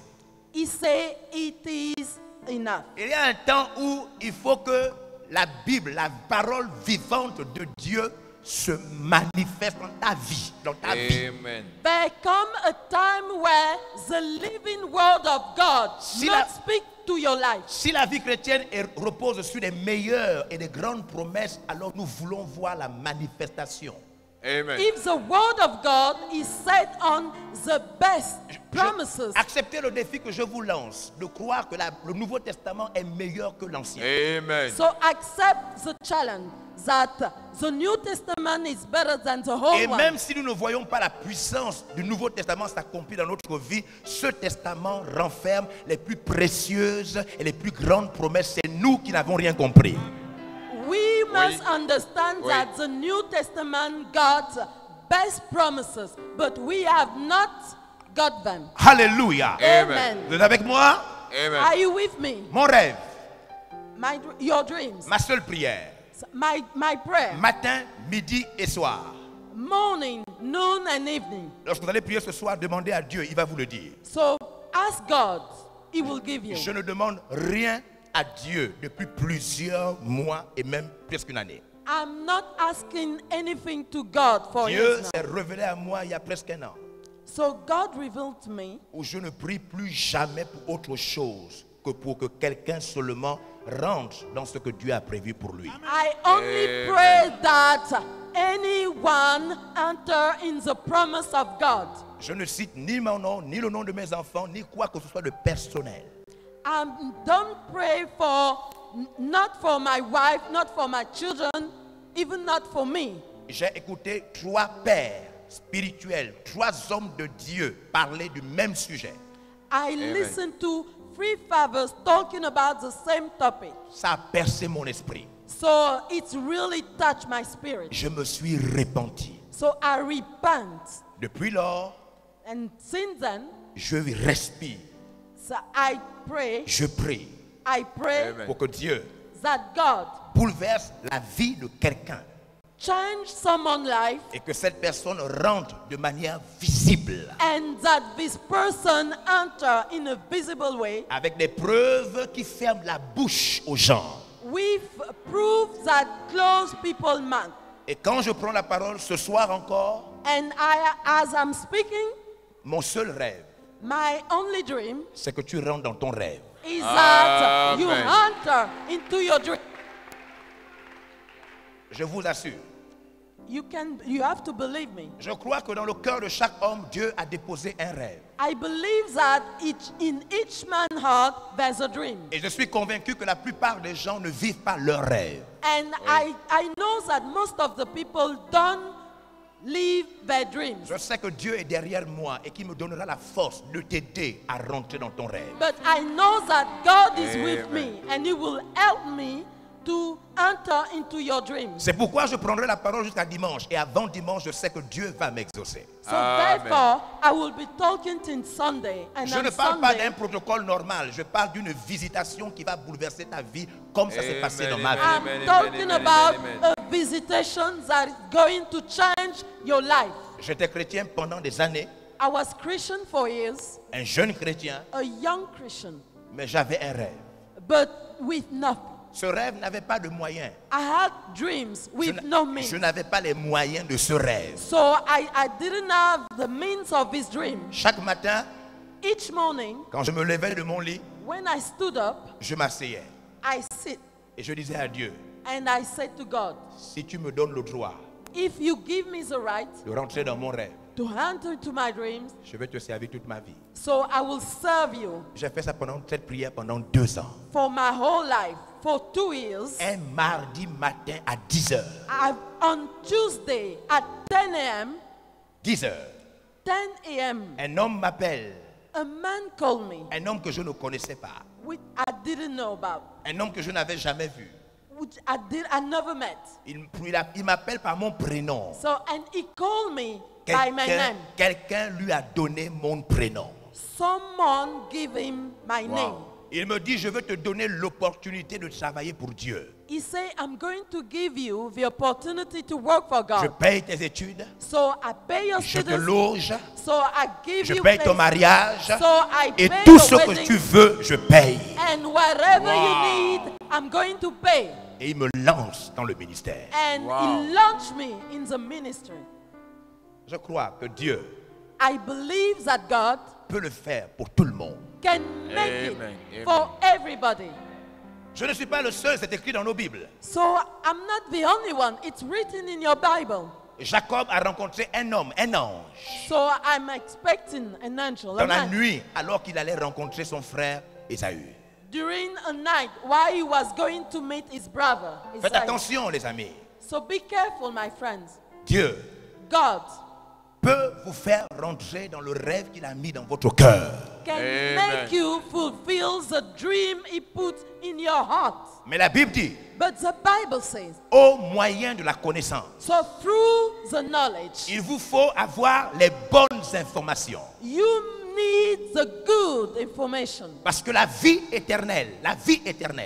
he said it is enough. Il y a un temps où il faut que la Bible, la parole vivante de Dieu, se manifeste dans ta vie, dans ta vie. Amen. There come a time where the living word of God not speak to your life. Si la vie chrétienne repose sur des meilleures et des grandes promesses, alors nous voulons voir la manifestation. Amen. If the word of God is set on the best promises, Acceptez le défi que je vous lance, de croire que le Nouveau Testament est meilleur que l'Ancien. Amen. so accept the challenge that the New Testament is better than the whole Et one. même si nous ne voyons pas la puissance du Nouveau Testament s'accomplir dans notre vie, ce testament renferme les plus précieuses et les plus grandes promesses. C'est nous qui n'avons rien compris. We must understand that the New Testament got best promises, but we have not got them. Alléluia. Amen. Vous êtes avec moi? Amen. Are you with me? Mon rêve, Your dreams, ma seule prière, my prayer, matin, midi et soir. morning, noon, and evening. Lorsque vous allez prier ce soir, demandez à Dieu, il va vous le dire. So ask God, He will give you. Je ne demande rien à Dieu depuis plusieurs mois et même presque une année. I'm not asking anything to God for Dieu years s'est now. révélé à moi il y a presque un an, So God revealed to me où je ne prie plus jamais pour autre chose que pour que quelqu'un seulement rentre dans ce que Dieu a prévu pour lui. I only pray that anyone enter in the promise of God. Je ne cite ni mon nom, ni le nom de mes enfants, ni quoi que ce soit de personnel. Don't pray not for my wife, not for my children, even not for me. J'ai écouté 3 pères spirituels, 3 hommes de Dieu parler du même sujet. I listened to 3 fathers talking about the same topic. Ça a percé mon esprit. So it's really touched my spirit. Je me suis repenti. So I repent. Depuis lors, And since then, je respire, so I pray je prie I pray Amen. pour que Dieu that God bouleverse la vie de quelqu'un change someone's life et que cette personne rentre de manière visible and that this person enter in a visible way avec des preuves qui ferment la bouche aux gens. with proof that close people's mouth. Et quand je prends la parole ce soir encore, And as I'm speaking, mon seul rêve, my only dream c'est que tu rentres dans ton rêve. is that you Amen. enter into your dream. Je vous assure, You have to believe me. je crois que dans le cœur de chaque homme, Dieu a déposé un rêve. I believe that in each man's heart there's a dream. Et je suis convaincu que la plupart des gens ne vivent pas leur rêve. And I know that most of the people don't live their dreams. Je sais que Dieu est derrière moi et qu'il me donnera la force de t'aider à rentrer dans ton rêve. But I know that God is with me and He will help me to enter into your dreams. C'est pourquoi je prendrai la parole jusqu'à dimanche. Et avant dimanche, je sais que Dieu va m'exaucer. So therefore, I will be talking till Sunday. And Je on ne parle pas Sunday, d'un protocole normal. Je parle d'une visitation qui va bouleverser ta vie comme ça s'est passé dans ma vie. I'm Amen, talking amen, about amen. a visitation that is going to change your life. J'étais chrétien pendant des années, I was Christian for years, un jeune chrétien, a young Christian, mais j'avais un rêve. but with nothing. Ce rêve n'avait pas de moyens. I had dreams with no means. Je n'avais pas les moyens de ce rêve. So I didn't have the means of this dream. Chaque matin, Each morning, quand je me levais de mon lit, when I stood up, je m'asseyais I sit et je disais à Dieu, and I said to God, si tu me donnes le droit if you give me the right de rentrer dans mon rêve, to enter into my dreams, je vais te servir toute ma vie. so I will serve you J'ai fait ça pendant cette prière pendant 2 ans. for my whole life. For 2 years, Un mardi matin à 10 heures. on Tuesday at 10 a.m., 10 heures. 10 a.m., Un homme m'appelle. a man called me, Un homme que je ne connaissais pas. which I didn't know about, Un homme que je n'avais jamais vu. which I never met. Il m'appelle par mon prénom. So, and he called me by my name. Quelqu'un lui a donné mon prénom. Someone give him my name. Il me dit, je veux te donner l'opportunité de travailler pour Dieu. He said, I'm going to give you the opportunity to work for Je God. paye tes études. So I pay your Je te students. loge. So I give Je you paye ton place. mariage. So I Et pay tout your ce que wedding. tu veux, je paye. And whatever you need, I'm going to pay. Et il me lance dans le ministère. And Wow. he launched me in the ministry. Je crois que Dieu I believe that God peut le faire pour tout le monde. can make Amen. it for everybody. Je ne suis pas le seul, c'est écrit dans nos Bibles. So I'm not the only one. It's written in your Bible. Jacob a rencontré un homme, un ange, So I'm expecting an angel. dans a la man, nuit, alors qu'il allait rencontrer son frère Ésaü. during a night while he was going to meet his brother. Faites Isaiah. attention, les amis. So be careful, my friends. Dieu God peut vous faire rentrer dans le rêve qu'il a mis dans votre cœur. can Amen. make you fulfill the dream he put in your heart. Mais la Bible dit, But the Bible says, au moyen de la connaissance, so through the knowledge, il vous faut avoir les bonnes informations. you need the good information. Parce que la vie éternelle,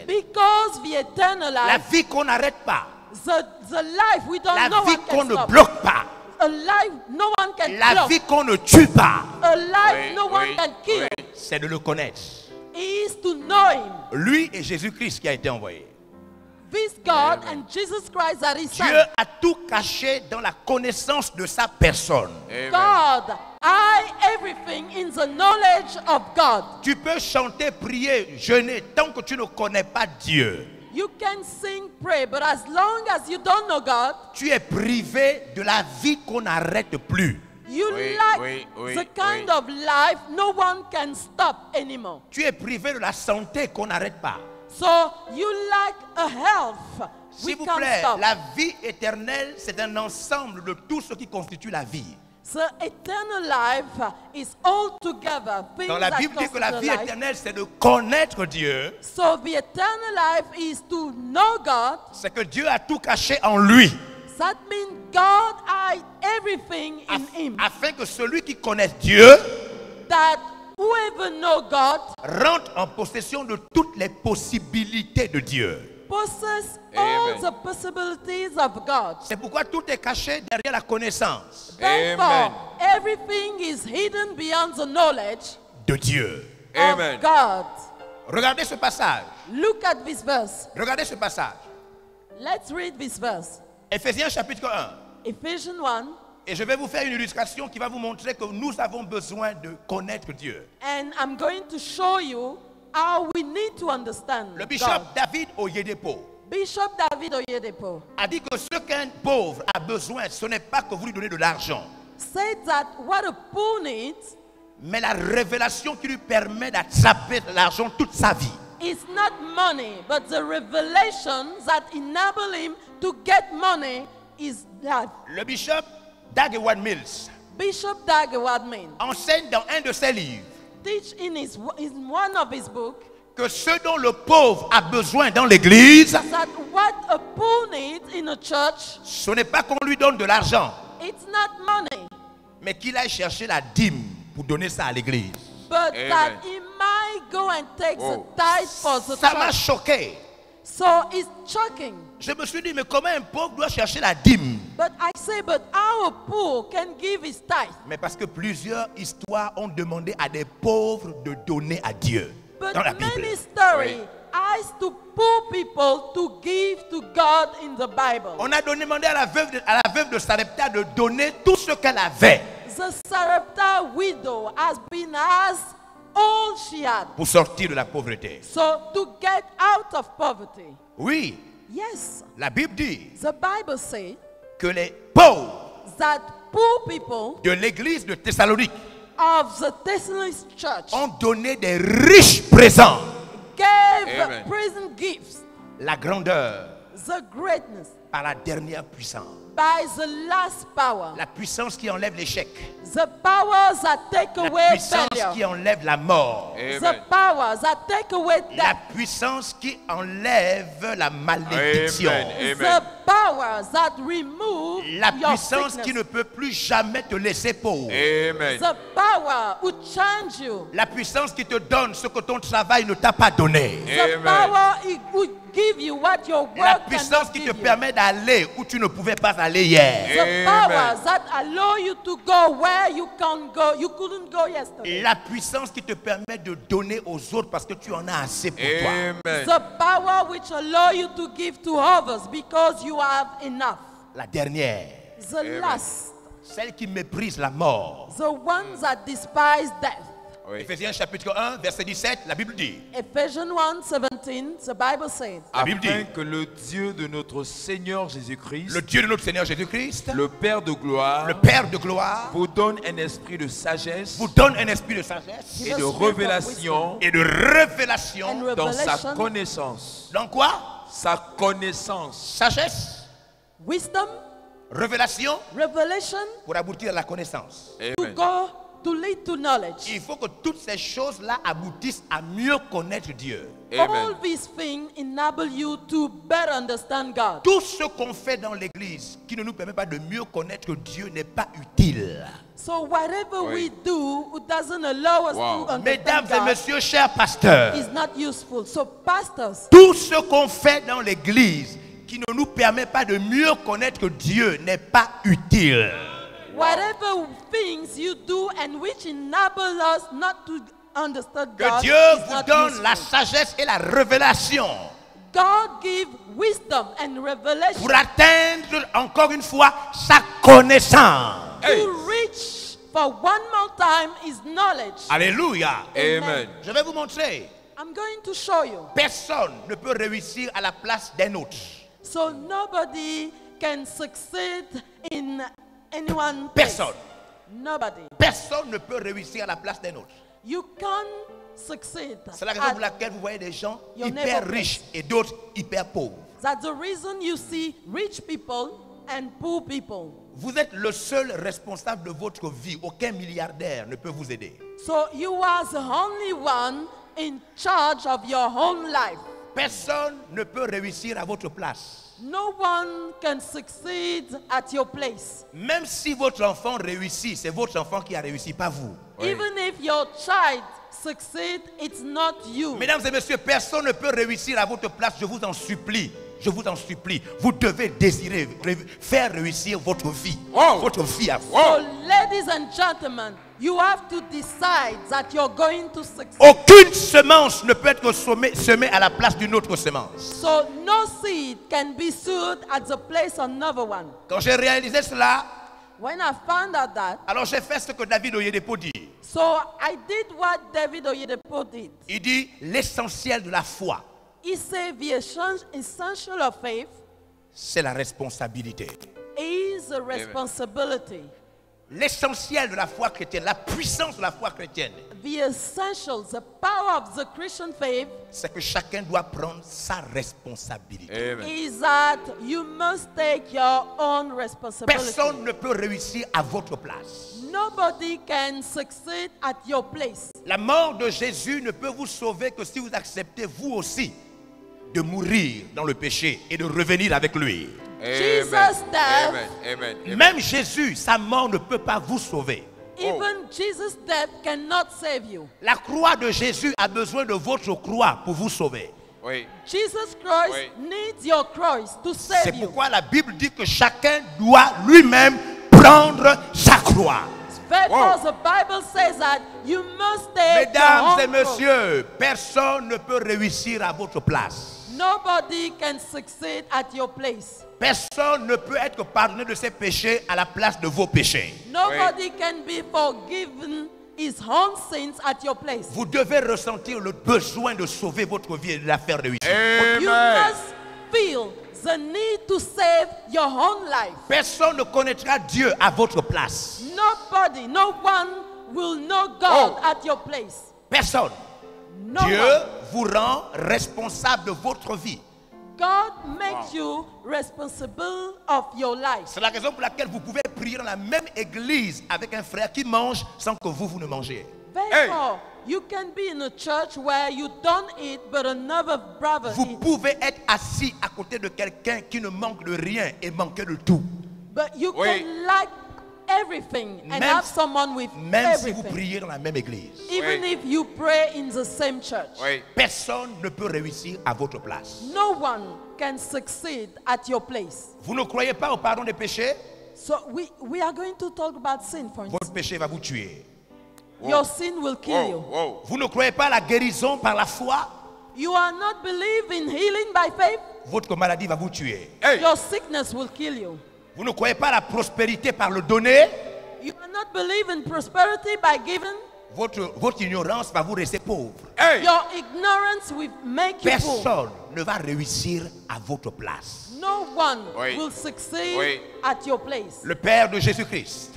Because the eternal la life, vie qu'on n'arrête pas, the life we don't la know vie one qu'on can ne stop. bloque pas, A life no one can la block. vie qu'on ne tue pas, A life Oui, no one oui, can kill. oui. c'est de le connaître. Is to know him. Lui et Jésus-Christ qui a été envoyé. This God Amen. and Jesus Christ are his Dieu son. a tout caché dans la connaissance de sa personne. Amen. God, everything in the knowledge of God. Tu peux chanter, prier, jeûner tant que tu ne connais pas Dieu. You can sing, pray, but as long as you don't know God, Tu es privé de la vie qu'on n'arrête plus. you Oui, lack oui, oui, the kind oui. of life no one can stop anymore. Tu es privé de la santé qu'on n'arrête pas. So you lack a health. We S'il vous can't plaît, stop. la vie éternelle, c'est un ensemble de tout ce qui constitue la vie. The eternal life is all together. Things Dans la that Bible dit que la constitute vie life. éternelle, c'est de connaître Dieu. So the eternal life is to know God. C'est que Dieu a tout caché en lui. That means God hides everything in him. Afin que celui qui connaît Dieu That whoever know God rentre en possession de toutes les possibilités de Dieu. possess all Amen. the possibilities of God. C'est pourquoi tout est caché derrière la connaissance Therefore, Amen. everything is hidden beyond the knowledge de Dieu. Amen. of God. Regardez ce passage. Look at this verse. Regardez ce passage. Let's read this verse. Éphésiens chapitre 1. Ephesians 1. Et je vais vous faire une illustration qui va vous montrer que nous avons besoin de connaître Dieu. And I'm going to show you how we need to understand Le bishop God. David Oyedepo Bishop David Oyedepo a dit que ce qu'un pauvre a besoin, ce n'est pas que vous lui donnez de l'argent, said that what a poor needs mais la révélation qui lui permet d'attraper l'argent toute sa vie. is not money, but the revelations that enable him to get money is that. Le bishop Dag Heward-Mills Bishop Dag Heward-Mills enseigne dans un de ses livres teach in one of his books que ce dont le pauvre a besoin dans l'église, that what a poor needs in a church, ce n'est pas qu'on lui donne de l'argent, it's not money, mais qu'il aille chercher la dîme pour donner ça à l'église. but Amen. that he might go and take Oh. the tithe for the Ça m'a church. choqué. So it's shocking. Je me suis dit, mais comment un pauvre doit chercher la dîme? But I say, but how a poor can give his tithe? Mais parce que plusieurs histoires ont demandé à des pauvres de donner à Dieu. But Dans la Bible. many stories Oui. ask to poor people to give to God in the Bible. On a demandé à la veuve de Sarepta de donner tout ce qu'elle avait The Sarepta widow has been asked all she had. pour sortir de la pauvreté. So to get out of poverty. Oui, Yes, la Bible dit the Bible says que les pauvres that poor people de l'église de Thessalonique of the Thessalonians church ont donné des riches présents. gave Amen. prison gifts, La grandeur the greatness, par la dernière puissance. by the last power, La puissance qui enlève l'échec. the powers that take La away puissance failure, qui enlève la mort. the Amen. powers that take away La death, puissance qui enlève la malédiction. Amen. the powers that remove La your puissance qui sickness, ne peut plus jamais te laisser pauvre. Amen. the power who change you, La puissance qui te donne ce que ton travail ne t'a pas donné. the Amen. power who give you what your La work puissance cannot qui te give you. permet d'aller où tu ne pouvais pas aller hier. The powers that allow you to go where you couldn't go yesterday. La puissance qui te permet de donner aux autres parce que tu en as assez pour toi. Amen. The power which allow you to give to others because you have enough. La dernière, The last, celle qui méprise la mort. the ones that despise death. Oui. Éphésiens chapitre 1, verset 17, la Bible dit. Ephesians 1:17, the Bible says, La Bible Afin dit. que le Dieu de notre Seigneur Jésus-Christ, Le Dieu de notre Seigneur Jésus-Christ, le Père de gloire, le Père de gloire, vous donne un esprit de sagesse vous donne un esprit de sagesse et de révélation et de révélation. and dans sa revelation, connaissance. Dans quoi? Sa connaissance. Sagesse, wisdom, révélation revelation, pour aboutir à la connaissance. to Amen. go to lead to knowledge. Il faut que toutes ces choses-là aboutissent à mieux connaître Dieu. All Amen. these things enable you to better understand God. Tout ce qu'on fait dans l'église qui ne nous permet pas de mieux connaître Dieu n'est pas utile. So whatever Oui. we do who doesn't allow us Wow. to understand Mesdames et God messieurs, chers pasteurs, is not useful. So pastors, tout ce qu'on fait dans l'église qui ne nous permet pas de mieux connaître Dieu n'est pas utile. whatever things you do and which enable us not to understand Que God Dieu is vous not donne la useful. sagesse et la révélation God give wisdom and revelation pour atteindre encore une fois sa connaissance. to reach for one more time is knowledge. Alléluia. Amen. Je vais vous montrer. I'm going to show you. Personne ne peut réussir à la place d'un autre. So nobody can succeed in anyone place. Personne. Nobody. Personne ne peut réussir à la place d'un autre. You can succeed. C'est la raison pour at- laquelle vous voyez des gens Your hyper neighbor riches et d'autres hyper pauvres. That's the reason you see rich people and poor people. Vous êtes le seul responsable de votre vie. Aucun milliardaire ne peut vous aider. So you are the only one in charge of your own life. Personne ne peut réussir à votre place. No one can succeed at your place. Même si votre enfant réussit, c'est votre enfant qui a réussi, pas vous. Oui. Even if your child succeed, it's not you. Mesdames et messieurs, personne ne peut réussir à votre place. Je vous en supplie. Je vous en supplie. Vous devez désirer faire réussir votre vie. Wow. Votre vie à vous. So ladies and gentlemen, you have to decide that you're going to succeed. Aucune semence ne peut être semée à la place d'une autre semence. So no seed can be sowed at the place of another one. Quand j'ai réalisé cela, When I found out that, alors j'ai fait ce que David Oyedepo dit. so I did what David Oyedepo did. Il dit l'essentiel de la foi, He said the essential of faith c'est la responsabilité. is a responsibility. L'essentiel de la foi chrétienne, la puissance de la foi chrétienne, The essentials, the power of the Christian faith c'est que chacun doit prendre sa responsabilité. Amen. is that you must take your own responsibility. Personne ne peut réussir à votre place. Nobody can succeed at your place. La mort de Jésus ne peut vous sauver que si vous acceptez vous aussi de mourir dans le péché et de revenir avec lui. Jesus' death, Amen. Amen. Amen. Même Jésus, sa mort ne peut pas vous sauver. even Jesus' death cannot save you. La croix de Jésus a besoin de votre croix pour vous sauver. Oui. Jesus Christ Oui. needs your cross to C'est save you. pourquoi la Bible dit que chacun doit lui-même prendre sa croix. Therefore, the Bible says that you must take your Mesdames own et cross. messieurs, personne ne peut réussir à votre place. Nobody can succeed at your place. Personne ne peut être pardonné de ses péchés à la place de vos péchés. Nobody can be forgiven his own sins at your place. Vous devez ressentir le besoin de sauver votre vie et de la faire réussir. You Amen. must feel the need to save your own life. Personne ne connaîtra Dieu à votre place. Nobody, no one will know God at your place. Personne. No Dieu one. vous rend responsable de votre vie. God makes you responsible of your life. C'est la raison pour laquelle vous pouvez prier dans la même église avec un frère qui mange sans que vous ne mangez. Therefore, you can be in a church where you don't eat, but another brother Vous eats. pouvez être assis à côté de quelqu'un qui ne manque de rien et manquer de tout. But you Oui. can like everything and Même- have someone with Même si vous everything. priez dans la même église, Even Oui. if you pray in the same church. Oui. personne ne peut réussir à votre place. No one can succeed at your place. Vous ne croyez pas au pardon des péchés? So we are going to talk about sin, for instance. Votre péché va vous tuer. Your sin will kill Wow, you. wow. Vous ne croyez pas à la guérison par la foi? You are not believing healing by faith. Votre maladie va vous tuer. Hey. Your sickness will kill you. Vous ne croyez pas à la prospérité par le donner? You are not believing prosperity by giving. Votre ignorance va vous rester pauvre. Hey. Your ignorance will make you poor. Personne ne va réussir à votre place. No one Oui. will succeed Oui. at your place. Le Père de Jésus-Christ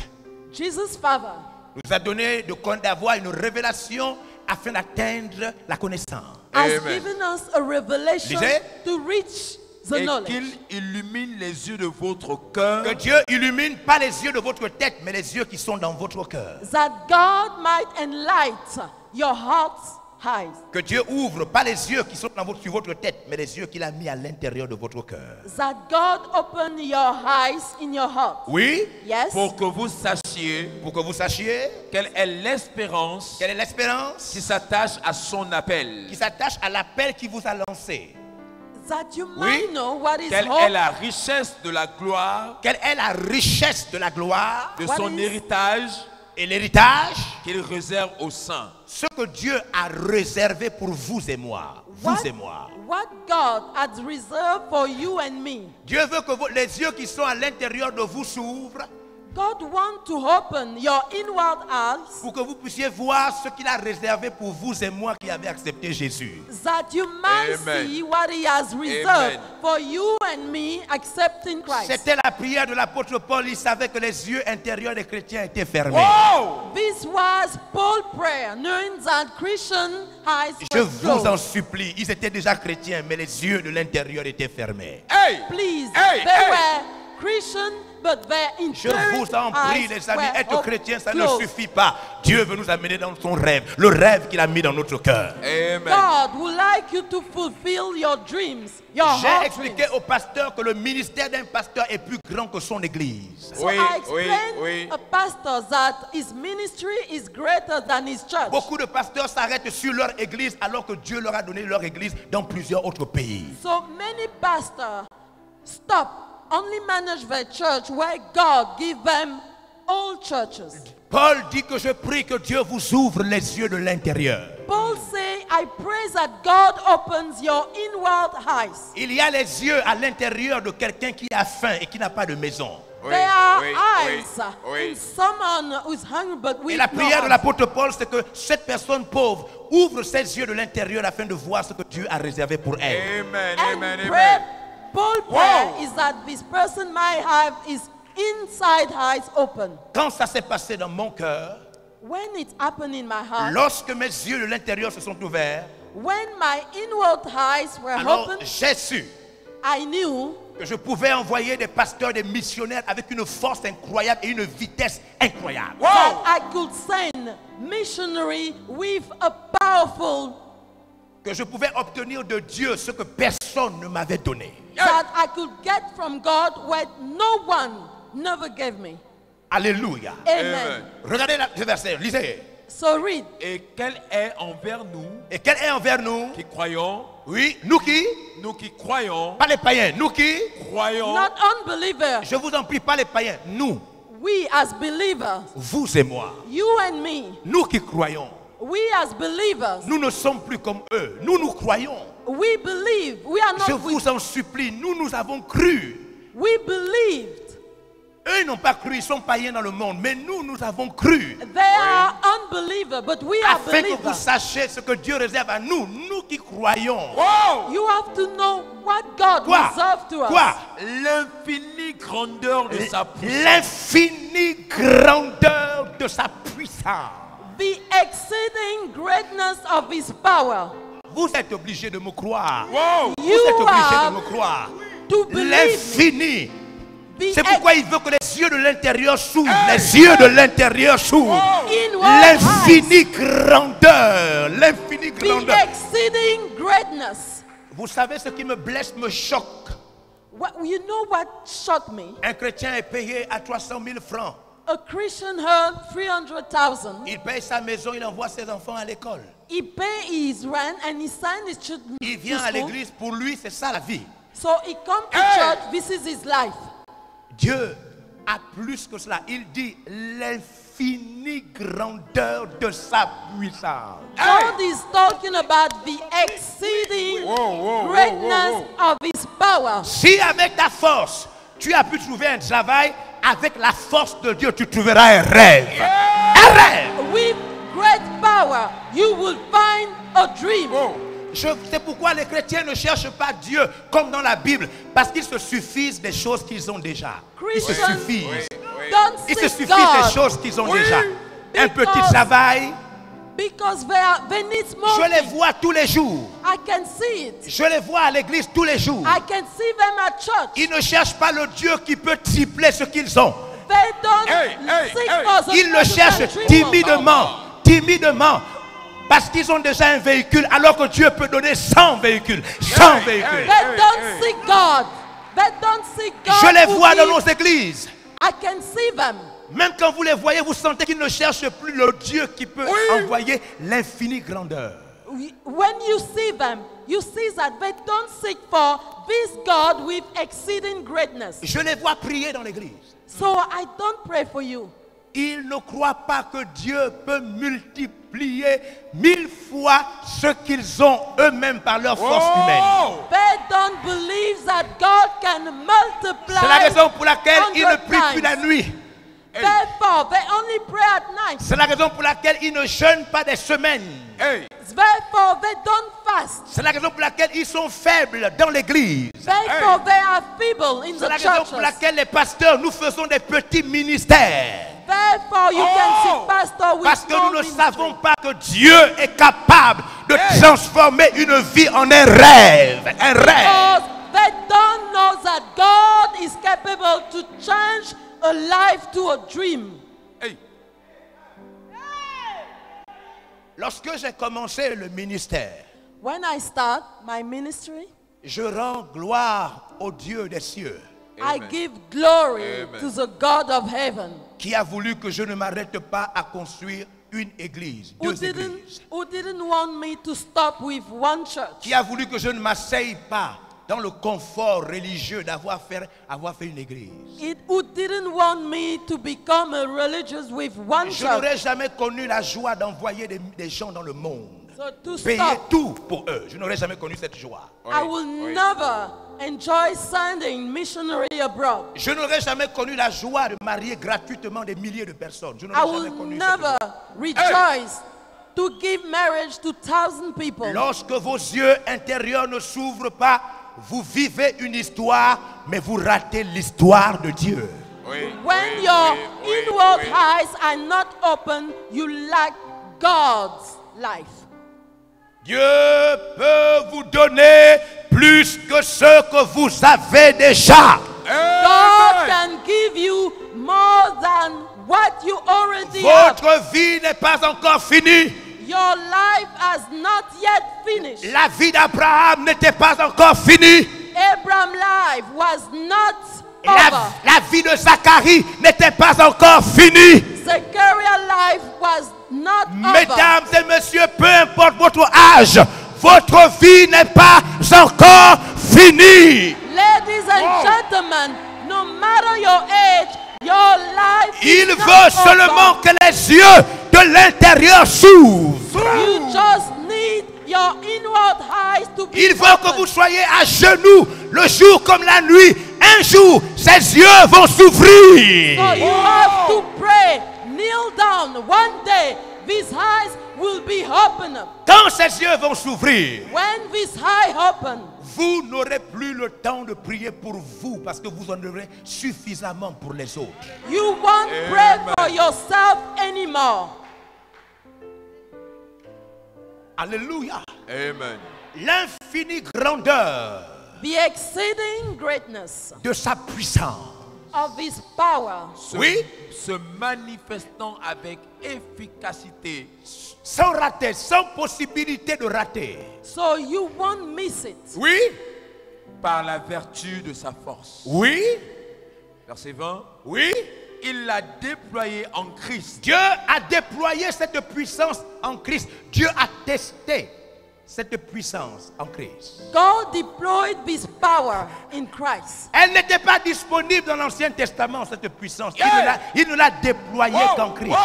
Jesus' Father nous a donné d'avoir une révélation afin d'atteindre la connaissance. has Amen. given us a revelation Lisez. to reach the Et knowledge. qu'il illumine les yeux de votre cœur. Que Dieu illumine pas les yeux de votre tête, mais les yeux qui sont dans votre cœur. That God might enlighten your heart's eyes. Que Dieu ouvre pas les yeux qui sont sur votre tête, mais les yeux qu'il a mis à l'intérieur de votre cœur. That God open your eyes in your heart. Oui, Yes. Pour que vous sachiez pour que vous sachiez quelle est l'espérance quelle est l'espérance qui s'attache à son appel. qui s'attache à l'appel qui vous a lancé. That you Oui. might know what is Quelle est hope. la richesse de la gloire Quelle est la richesse de la gloire de What son is- héritage et l'héritage? qu'il réserve aux saints. Ce que Dieu a réservé pour vous et moi. Vous et moi. What God has reserved for you and me. Dieu veut que les yeux qui sont à l'intérieur de vous s'ouvrent God wants to open your inward eyes pour que vous puissiez voir ce qu'il a réservé pour vous et moi qui avez accepté Jésus. that you might Amen. see what He has reserved Amen. for you and me accepting Christ. C'était la prière de l'apôtre Paul. Il savait que les yeux intérieurs des chrétiens étaient fermés. Wow! This was Paul's prayer, knowing that Christian eyes Je were vous en closed. supplie, ils étaient déjà chrétiens, mais les yeux de l'intérieur étaient fermés. Hey! Please, Hey, they hey. were Christian, but their Je interior vous en prie, eyes les amis, were être chrétien, ça ne closed. suffit pas. Dieu veut nous amener dans son rêve, le rêve qu'il a mis dans notre cœur. Amen. God would like you to fulfill your dreams, your J'ai heart expliqué dreams. au pasteur que le ministère d'un pasteur est plus grand que son église. So Oui, I explained oui, oui. a pastor that his ministry is greater than his church. Beaucoup de pasteurs s'arrêtent sur leur église alors que Dieu leur a donné leur église dans plusieurs autres pays. So many pastors only manage their church where God give them all churches. Paul dit que je prie que Dieu vous ouvre les yeux de l'intérieur. Paul say, I pray that God opens your inward eyes. Il y a les yeux à l'intérieur de quelqu'un qui a faim et qui n'a pas de maison. Oui, There are oui, eyes oui, in someone who is hungry but Et with la no prière de eyes. l'apôtre Paul, c'est que cette personne pauvre ouvre ses yeux de l'intérieur afin de voir ce que Dieu a réservé pour elle. Amen, And amen, pray, amen. Paul Wow. prayer is that this person might have his inside eyes open. Quand ça s'est passé dans mon cœur, When it happened in my heart, lorsque mes yeux de l'intérieur se sont ouverts, when my inward eyes were alors open, j'ai su I knew que je pouvais envoyer des pasteurs, des missionnaires avec une force incroyable et une vitesse incroyable. that I could send missionary with a powerful, Que je pouvais obtenir de Dieu ce que personne ne m'avait donné. that I could get from God what no one never gave me. Alléluia. Amen. Regardez ce verset, lisez. So read. Et quel est envers nous Et quel est envers nous? qui croyons, Oui, nous qui? nous qui croyons, Pas les païens, nous qui? croyons, Not unbelievers. Je vous en prie, pas les païens, nous, We as believers, vous et moi, you and me, nous qui croyons, we as believers, nous ne sommes plus comme eux, nous croyons. we believe. We are Je not with, vous en supplie, nous avons cru. we believed. Eux n'ont pas cru, ils sont païens dans le monde, mais nous avons cru. They are unbelievers, but we are Afin que vous believers. sachiez ce que Dieu réserve à nous, nous qui croyons. wow, You have to know what God Quoi? reserved to us. Quoi? l'infinie grandeur de sa puissance. L'infinie grandeur de sa puissance. The exceeding greatness of His power. Vous êtes obligés de me croire. Wow, Vous êtes You obligés de are me croire. to believe me. L'infini. The C'est pourquoi il veut que les yeux de l'intérieur s'ouvrent. Les yeux de l'intérieur s'ouvrent. inward L'infinie grandeur. L'infinie eyes, the grandeur. exceeding greatness. Vous savez ce qui me blesse, me choque. You know what shocked me? Un chrétien est payé à 300 000 francs a Christian earned 300,000. Il paye sa maison, il envoie ses enfants à l'école. He pays his rent and he sends his children Il to vient à school. l'église, pour lui, c'est ça la vie. So he comes to church. This is his life. Dieu a plus que cela. Il dit l'infinie grandeur de sa puissance. God is talking about the exceeding greatness of his power. Si avec ta force, tu as pu trouver un travail, avec la force de Dieu, tu trouveras un rêve. Un rêve. With great power, you will find a dream. C'est pourquoi les chrétiens ne cherchent pas Dieu comme dans la Bible, parce qu'ils se suffisent des choses qu'ils ont déjà. Ils se Christians suffisent. don't Ils se seek suffisent des God choses qu'ils ont déjà. Un petit Because- travail, because they need more. je les vois tous les jours. I can see it. Je les vois à l'église tous les jours. I can see them at church. Ils ne cherchent pas le Dieu qui peut tripler ce qu'ils ont. They don't seek for the Ils le cherchent triple. timidement, timidement. Parce qu'ils ont déjà un véhicule, alors que Dieu peut donner 100 véhicules. 100 véhicules. They don't seek God. They don't seek God. Je les who vois dans gives. nos églises. I can see them. Même quand vous les voyez, vous sentez qu'ils ne cherchent plus le Dieu qui peut envoyer l'infinie grandeur. When you see them, you see that they don't seek for this God with exceeding greatness. Je les vois prier dans l'église. So I don't pray for you. Ils ne croient pas que Dieu peut multiplier 1000 fois ce qu'ils ont eux-mêmes par leur force humaine. They don't believe that God can multiply. C'est la raison pour laquelle ils ne 100 prient plus la times. nuit. Therefore, they only pray at night. C'est la raison pour laquelle ils ne jeûnent pas des semaines. Therefore, they don't fast. C'est la raison pour laquelle ils sont faibles dans l'église. Therefore, they are feeble in C'est the la raison churches. pour laquelle les pasteurs, nous faisons des petits ministères. Therefore, you can see pastor with Parce que no nous ne ministry. savons pas que Dieu est capable de transformer une vie en un rêve. Un rêve. Because they don't know that God is capable to change a life to a dream. Lorsque j'ai commencé le ministère, When I start my ministry, je rends gloire au Dieu des cieux I give glory to the God of heaven, qui a voulu que je ne m'arrête pas à construire une église, who deux églises. didn't want me to stop with one church, Qui a voulu que je ne m'asseye pas dans le confort religieux d'avoir fait une église. who didn't want me to become a religious with one Je church. n'aurais jamais connu la joie d'envoyer des gens dans le monde. So to Payer stop, tout pour eux. Je n'aurais jamais connu cette joie. I will never enjoy sending missionary abroad. Je n'aurais jamais connu la joie de marier gratuitement des milliers de personnes. Je I n'aurais jamais will connu cette never rejoice to give marriage to 1,000 people. Lorsque vos yeux intérieurs ne s'ouvrent pas, vous vivez une histoire, mais vous ratez l'histoire de Dieu. When your inward eyes are not open, you lack God's life. Dieu peut vous donner plus que ce que vous avez déjà. God can give you more than what you already have. Votre vie n'est pas encore finie. Your life has not yet finished. La vie d'Abraham n'était pas encore finie. Abraham's life was not over. La vie de Zacharie n'était pas encore finie. Zechariah's life was not over. Mesdames et messieurs, peu importe votre âge, votre vie n'est pas encore finie. Ladies and gentlemen, no matter your age, your life Il is veut not seulement over. que les yeux de l'intérieur s'ouvrent. You just need your inward eyes to be Il veut que open. vous soyez à genoux le jour comme la nuit. Un jour, ses yeux vont s'ouvrir. So you have to pray, kneel down. One day, these eyes will be opened up. Quand ses yeux vont s'ouvrir, When these eyes open, vous n'aurez plus le temps de prier pour vous parce que vous en aurez suffisamment pour les autres. you won't pray for yourself anymore. Alléluia. Amen. L'infinie grandeur The exceeding greatness de sa puissance. of His power, Oui, Se manifestant avec efficacité sans rater, sans possibilité de rater. so you won't miss it. Oui, par la vertu de sa force. oui, Verset 20. oui. il l'a déployé en Christ. Dieu a déployé cette puissance en Christ. Dieu a testé cette puissance en Christ. God deployed this power in Christ. Elle n'était pas disponible dans l'Ancien Testament, cette puissance. Il ne l'a déployée qu'en Christ.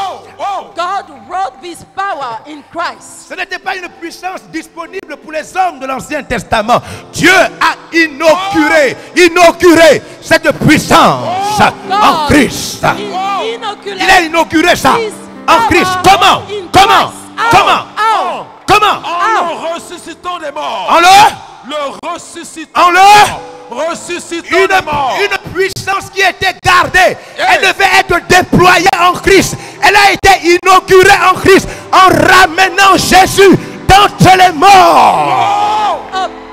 God wrote this power in Christ. Ce n'était pas une puissance disponible pour les hommes de l'Ancien Testament. Dieu a inauguré cette puissance en Christ. Il a inauguré ça en Christ. Comment? En le ressuscitant des morts. En ressuscitant des morts. Une puissance qui était gardée. Elle devait être déployée en Christ. Elle a été inaugurée en Christ en ramenant Jésus d'entre les morts.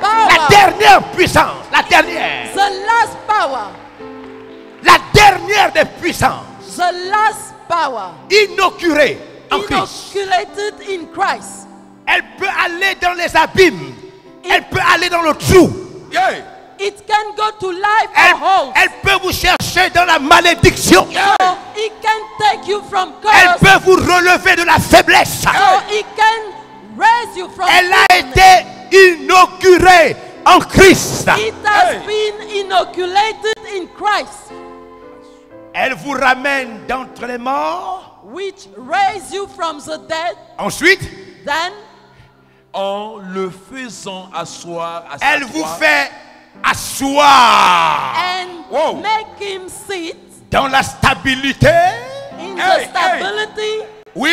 La dernière puissance. La dernière. The last power. La dernière des puissances. The last power. Inaugurée en Christ. Inoculated in Christ. Elle peut aller dans les abîmes. Elle peut aller dans le trou. It can go to life or holes. Elle peut vous chercher dans la malédiction. So it can take you from Elle curse. peut vous relever de la faiblesse. So it can raise you from Elle a weakness. été inaugurée en Christ. It has been inoculated in Christ, Elle vous ramène d'entre les morts. which raise you from the dead. Ensuite, Then En le faisant asseoir à sa elle vous droite. fait asseoir and make him sit dans la stabilité. in the stability. Oui.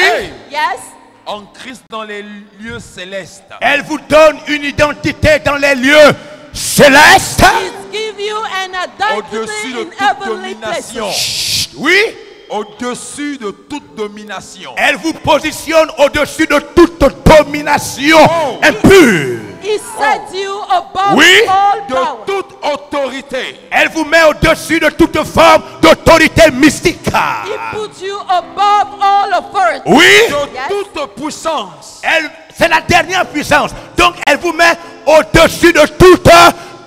Yes. En Christ dans les lieux célestes. Elle vous donne une identité dans les lieux célestes. It gives you an Au-dessus identity de in toute heavenly domination. places. Chut, oui. Au-dessus de toute domination. Elle vous positionne au-dessus de toute domination impure. He sets you above Oui. all De power. toute autorité. Elle vous met au-dessus de toute forme d'autorité mystique. He puts you above all authority. Oui. De Yes. toute puissance. C'est la dernière puissance. Donc elle vous met au-dessus de toute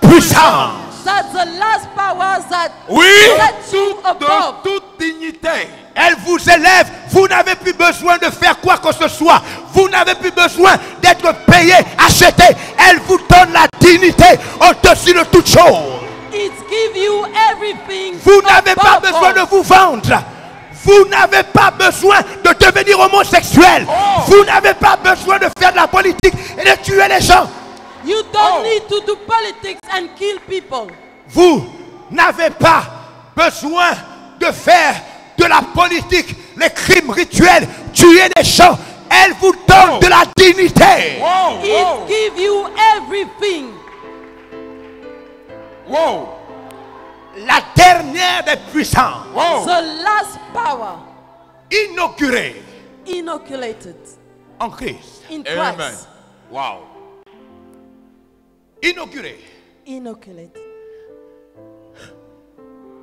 puissance. That's the last power that Oui. sets you above. De toute dignité. Elle vous élève. Vous n'avez plus besoin de faire quoi que ce soit. Vous n'avez plus besoin d'être payé, acheté. Elle vous donne la dignité au-dessus de toute chose. It gives you everything. Vous n'avez pas above besoin all. de vous vendre. Vous n'avez pas besoin de devenir homosexuel. Vous n'avez pas besoin de faire de la politique et de tuer les gens. You don't need to do politics and kill people. Vous n'avez pas besoin de faire de la politique, les crimes rituels, tuer des gens. Elle vous donne de la dignité. It gives you everything. La dernière des puissances. The last power Inaugurée inoculated en Christ. in Amen. Christ. Wow. Inaugurée. Inoculated.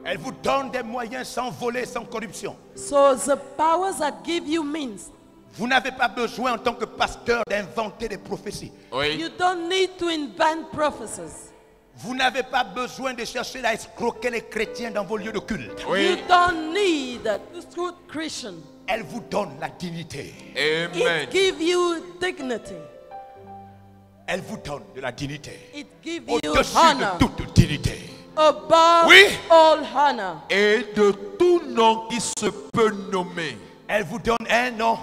Elle vous donne des moyens sans voler, sans corruption. So the powers that give you means. Vous n'avez pas besoin en tant que pasteur d'inventer des prophéties. You don't need to invent prophecies. Vous n'avez pas besoin de chercher à escroquer les chrétiens dans vos lieux de culte. You don't need to screw Christian. Elle vous donne la dignité. Amen. It gives you dignity. Elle vous donne de la dignité. It gives you Au-dessus honor. de toute dignité. Above Oui. all honor. Et de tout nom qui se peut nommer. Elle vous donne un nom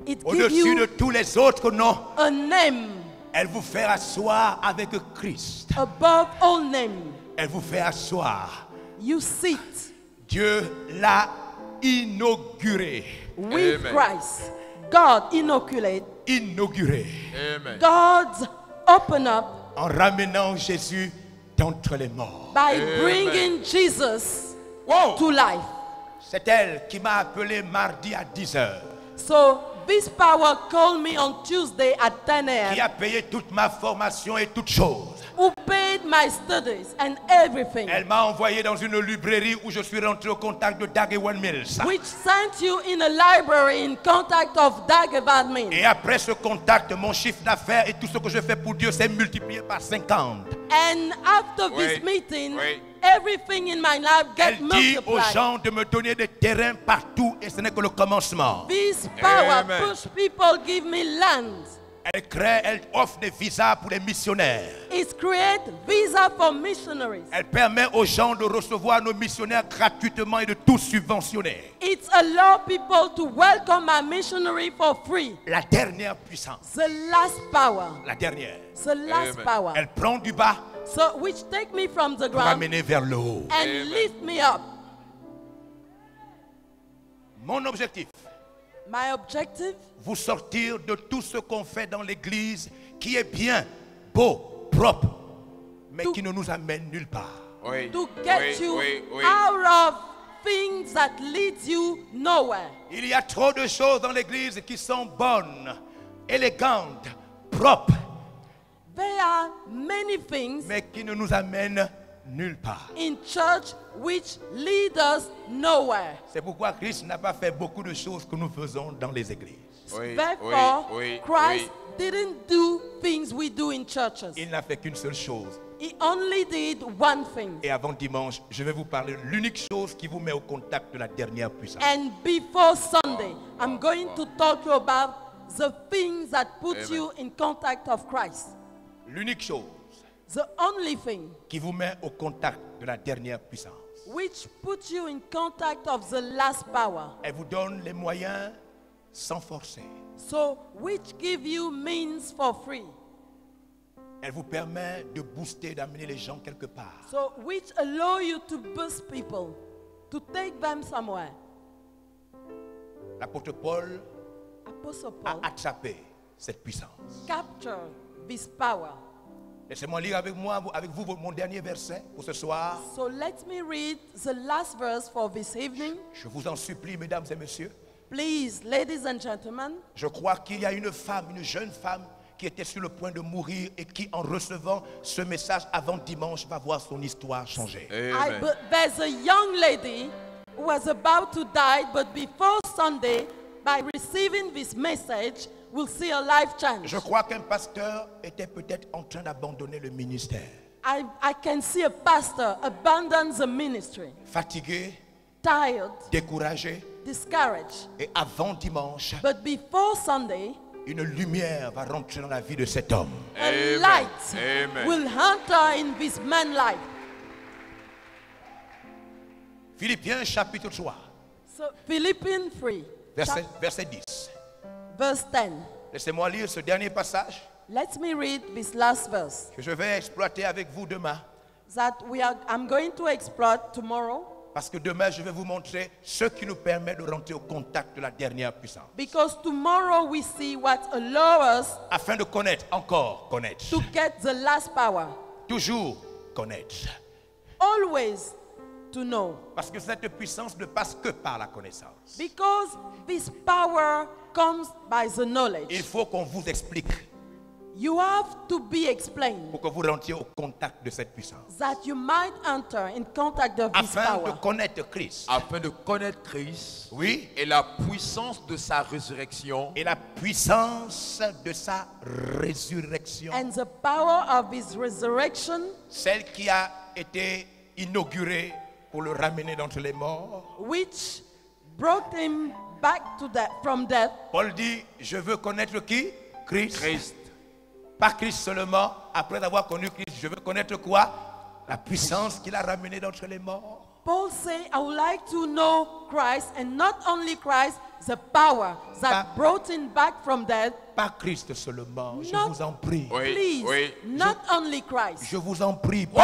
It gives au-dessus de you tous les autres noms. a name Elle vous fait asseoir avec Christ. above all names. Elle vous fait asseoir. You sit Dieu l'a inauguré. with Amen. Christ. God inoculate. Inauguré. Amen. God open up En ramenant Jésus d'entre les morts. by Amen. bringing Jesus to life. C'est elle qui m'a appelé mardi à 10h. So this power called me on Tuesday at 10 Qui a.m. a payé toute ma formation et toutes choses. who paid my studies and everything, Elle m'a envoyé dans une librairie où je suis rentré au contact de Dag Ewan Mills. which sent you in a library in contact of Dag Ewan Mills. Et après ce contact, mon chiffre d'affaires et tout ce que je fais pour Dieu s'est multiplié par 50. And after this Wait, meeting, wait. everything in my life get Elle dit aux multiplied. gens de me donner des terrains partout et ce n'est que le commencement. This power Amen. push people give me land. Elle offre des visas pour les missionnaires. It create visa for missionaries. Elle permet aux gens de recevoir nos missionnaires gratuitement et de tout subventionner. It allow people to welcome a missionary for free. La dernière puissance, The last power. la dernière, The last Amen. power. elle prend du bas So which take me from the pour ground amener vers le haut. and Amen. lift me up. Mon objectif, My objective, vous sortir de tout ce qu'on fait dans l'église qui est bien, beau, propre, mais Tout- qui ne nous amène nulle part. Oui. to get Oui, you oui, oui. out of things that leads you nowhere. Il y a trop de choses dans l'église qui sont bonnes, élégantes, propres, There are many things mais qui ne nous amènent nulle part. in church which lead us nowhere. C'est pourquoi Christ n'a pas fait beaucoup de choses que nous faisons dans les églises. Oui, Therefore, oui, oui, Christ oui. didn't do things we do in churches. Il n'a fait qu'une seule chose. He only did one thing. Et avant dimanche, je vais vous parler de l'unique chose qui vous met au contact de la dernière puissance. And before Sunday, I'm going to talk to you about the things that put Amen. you in contact of Christ. L'unique chose The only thing qui vous met au contact de la dernière puissance. which puts you in contact of the last power. Elle vous donne les moyens sans forcer. So, which give you means for free. Elle vous permet de booster, d'amener les gens quelque part. So, which allow you to boost people, to take them somewhere. L'apôtre Paul Apostle a Paul attrapé cette puissance. captured this power. Laissez-moi lire avec vous mon dernier verset pour ce soir. So, let me read the last verse for this evening. Je vous en supplie, mesdames et messieurs. Please, ladies and gentlemen, Je crois qu'il y a une femme, une jeune femme qui était sur le point de mourir et qui, en recevant ce message avant dimanche, va voir son histoire changer. Amen. but there's a young lady who was about to die, but before Sunday, by receiving this message, will see her life change. Je crois qu'un pasteur était peut-être en train d'abandonner le ministère. I can see a pastor abandon the ministry, Fatigué, tired, découragé. discouraged. Et avant dimanche, But before Sunday, une lumière va rentrer dans la vie de cet homme. a Amen. light Amen. will enter in this man's life. Philippiens chapitre 3, So Philippians 3, verset 10. verse 10. Laissez-moi lire ce dernier passage Let me read this last verse que je vais exploiter avec vous demain. that I'm going to explore tomorrow. Parce que demain, je vais vous montrer ce qui nous permet de rentrer au contact de la dernière puissance. Because tomorrow we see what allows us Afin de connaître, encore connaître. to get the last power. Toujours connaître. Always to know. Parce que cette puissance ne passe que par la connaissance. Because this power comes by the Il knowledge. faut qu'on vous explique You have to be explained pour que vous rentriez au contact de cette puissance. that you might enter in contact of this Afin de power. connaître Christ. Afin de connaître Christ Oui. et la puissance de sa résurrection Et la puissance de sa résurrection. And the power of his resurrection, Celle qui a été inaugurée pour le ramener d'entre les morts. which brought him back to from death. Paul dit, je veux connaître qui? Christ. Christ. Pas Christ seulement. Après avoir connu Christ, je veux connaître quoi? La puissance qu'il a ramené d'entre les morts. Paul said, I would like to know Christ, and not only Christ, the power that brought him back from death. Pas Christ seulement. Je Not- vous en prie. Oui, Please, oui. not only Christ. Je vous en prie. Wow!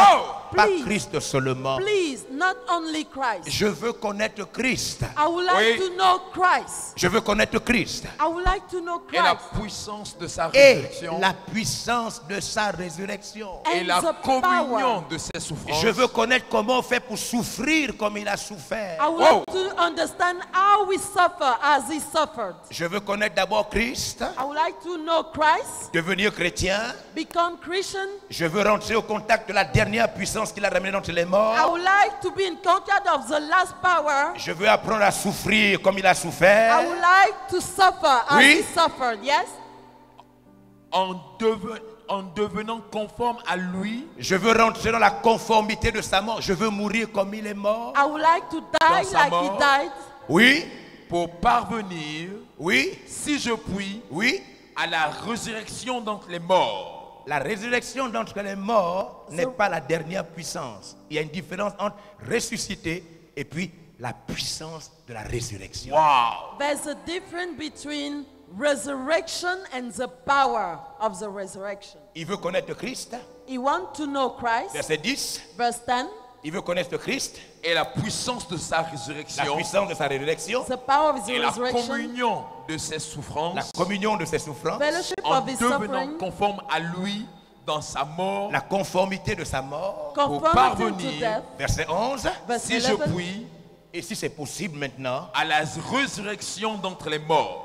Pas Please. Christ seulement. Please, not only Christ. Je veux connaître Christ. I would like Oui. to know Christ. Je veux connaître Christ. I would like to know Et la Christ. puissance de sa Et résurrection la puissance de sa résurrection. et And la the communion power. de ses souffrances. Je veux connaître comment on fait pour souffrir comme il a souffert. I would Wow. like to understand how we suffer as he suffered. Je veux connaître d'abord Christ, I would like to know Christ, devenir chrétien. become Christian. Je veux rentrer au contact de la dernière puissance qu'il a ramenée d'entre les I morts. would like to be in contact of the last power. Je veux apprendre à souffrir comme il a I souffert. would like to suffer as Oui. he suffered. Yes. en devenant conforme à lui, Je veux rentrer dans la conformité de sa mort. Je veux mourir comme il est mort. I would like to die Dans sa like he mort. died. Oui, pour parvenir, oui, si je puis, oui. à la résurrection d'entre les morts. La résurrection d'entre les morts n'est pas la dernière puissance. Il y a une différence entre ressusciter et puis la puissance de la résurrection. Wow! There's a difference between resurrection and the power of the resurrection. Il veut connaître Christ. He wants to know Christ. Verset 10. Verse 10. Il veut connaître Christ. Et la puissance de sa La résurrection puissance de sa résurrection. The power of his et la resurrection. communion de ses La souffrances communion de ses souffrances. Fellowship en of his devenant suffering. conforme à lui dans sa mort La conformité de sa mort. pour Conformity to parvenir, death. Verset 11. Verse si je 11. puis, Et si c'est possible maintenant, à la résurrection d'entre les morts.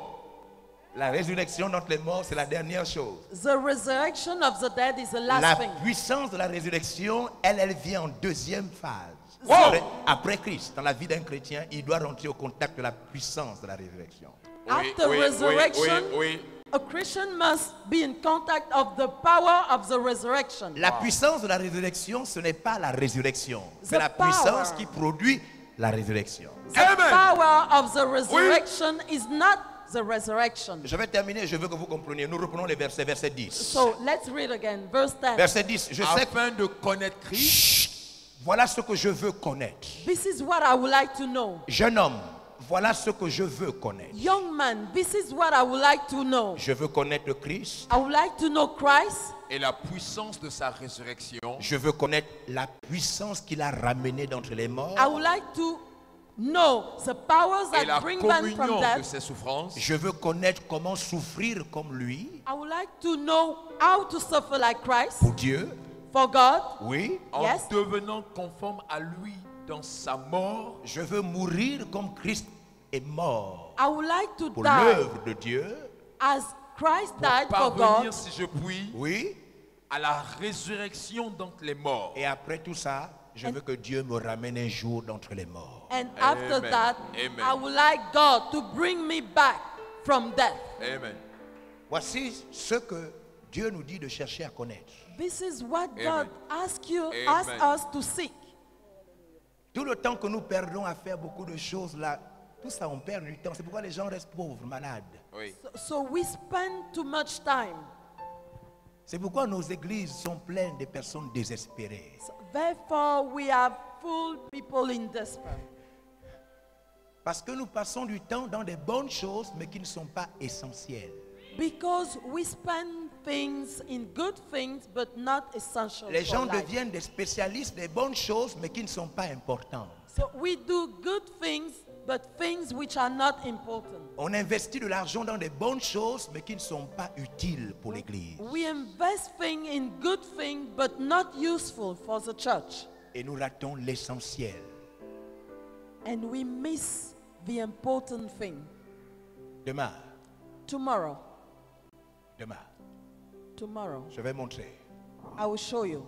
la résurrection d'entre les morts, c'est la dernière chose. The resurrection of the dead is the La last thing. puissance de la résurrection, elle vient en deuxième phase. Wow. Après Christ, dans la vie d'un chrétien, il doit rentrer au contact de la puissance de la résurrection. After resurrection, a Christian must be in contact of the power of the resurrection. La puissance de la résurrection, ce n'est pas la résurrection. C'est The la puissance power. qui produit la résurrection. The power of the resurrection is not the resurrection. Je vais terminer, je veux que vous compreniez. Nous reprenons les versets, verset 10. So let's read again, verse 10. Verset 10, je sais que... Afin de connaître Christ, Chut. Voilà ce que je veux connaître. This is what I would like to know. Jeune homme, voilà ce que je veux connaître. Young man, this is what I would like to know. Je veux connaître Christ. I would like to know Christ. et la puissance de sa résurrection. Je veux connaître la puissance qu'il a ramenée d'entre les morts. I would like to know the powers Et la that bring man from communion de death. ses souffrances. Je veux connaître comment souffrir comme lui. I would like to know how to suffer like Christ Pour Dieu, for God. oui. En Yes. devenant conforme à lui dans sa mort. Je veux mourir comme Christ est mort. I would like to Pour die l'œuvre de Dieu. as Christ died Pour for God. parvenir, si je puis, Oui. à la résurrection d'entre les morts. Et après tout ça, je veux que Dieu me ramène un jour d'entre les morts. And after Amen. that, Amen. I would like God to bring me back from death. Amen. Voici ce que Dieu nous dit de chercher à connaître. This is what Amen. God asks Amen. us to seek. Tout le temps que nous perdons à faire beaucoup de choses là, tout ça, on perd du temps. C'est pourquoi les gens restent pauvres, malades. Oui. So we spend too much time. C'est pourquoi nos églises sont pleines de personnes désespérées. So therefore, we have full people in despair. Parce que nous passons du temps dans des bonnes choses, mais qui ne sont pas essentielles. Because we spend things in good things, but not essential. Les for gens life. deviennent des spécialistes des bonnes choses, mais qui ne sont pas importantes. So we do good things, but things which are not important. On investit de l'argent dans des bonnes choses, mais qui ne sont pas utiles pour l'Église. We invest things in good things, but not useful for the church. Et nous ratons l'essentiel. And we miss the important thing. Demain, Tomorrow, je vais montrer. I will show you.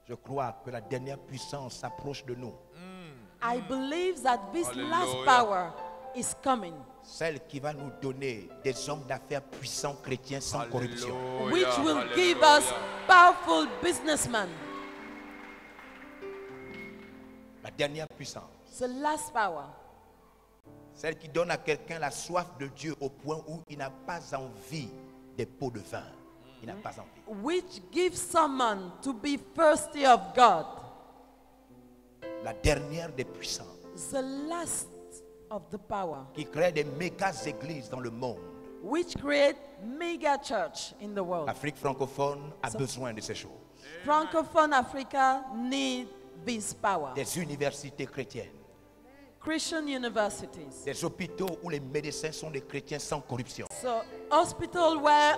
Je crois que la dernière puissance s'approche de nous. I believe that this last Hallelujah. power is coming, Celle qui va nous donner des hommes d'affaires puissants chrétiens sans corruption. which will Hallelujah. give us powerful businessmen. La dernière puissance. The last power. Celle qui donne à quelqu'un la soif de Dieu au point où il n'a pas envie des pots de vin. Il n'a pas envie. Which gives someone to be thirsty of God. La dernière des puissances. The last of the power. Qui crée des méga églises dans le monde. Which create mega church in the world. L'Afrique francophone a besoin de ces choses. Francophone Africa need this power. Des universités chrétiennes. Christian universities. Des hôpitaux où les médecins sont des chrétiens sans corruption. So hospital where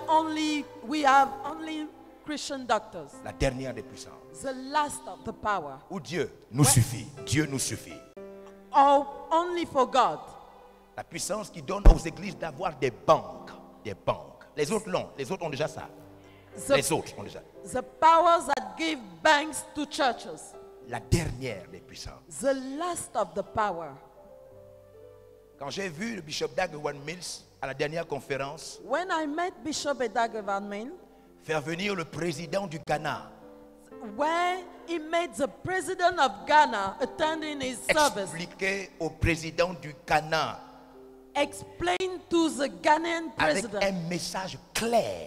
we have only Christian doctors. La dernière des puissances. The last of the power. Où Dieu nous suffit. Dieu nous suffit. Or only for God. La puissance qui donne aux églises d'avoir des banques. Des banques. Les autres l'ont. Les autres ont déjà ça. Les autres ont déjà. The powers that give banks to churches. La dernière des puissances. The last of the power. Quand j'ai vu le bishop Dag Heward Mills à la dernière conférence, when I met Bishop Edagoverman, faire venir le président du Ghana, when he made the president of Ghana attending his service, expliquer au président du Ghana explain to the Ghanaian avec president un message clair,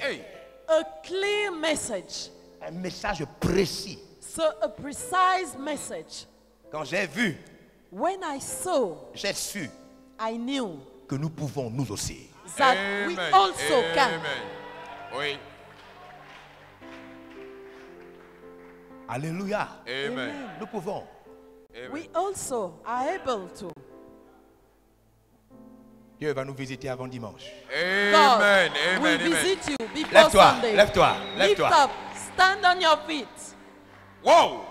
a clear message, un message précis. so a precise message. Quand j'ai vu, When I saw, j'ai su I knew que nous pouvons nous aussi. that we also can. Oui. Alléluia. Amen. Nous pouvons. We also are able to. Dieu va nous visiter avant dimanche. God Amen. will Amen. Amen. visit you before Lève-toi, Sunday. lève-toi, Lift lève-toi. up, stand on your feet. Wow.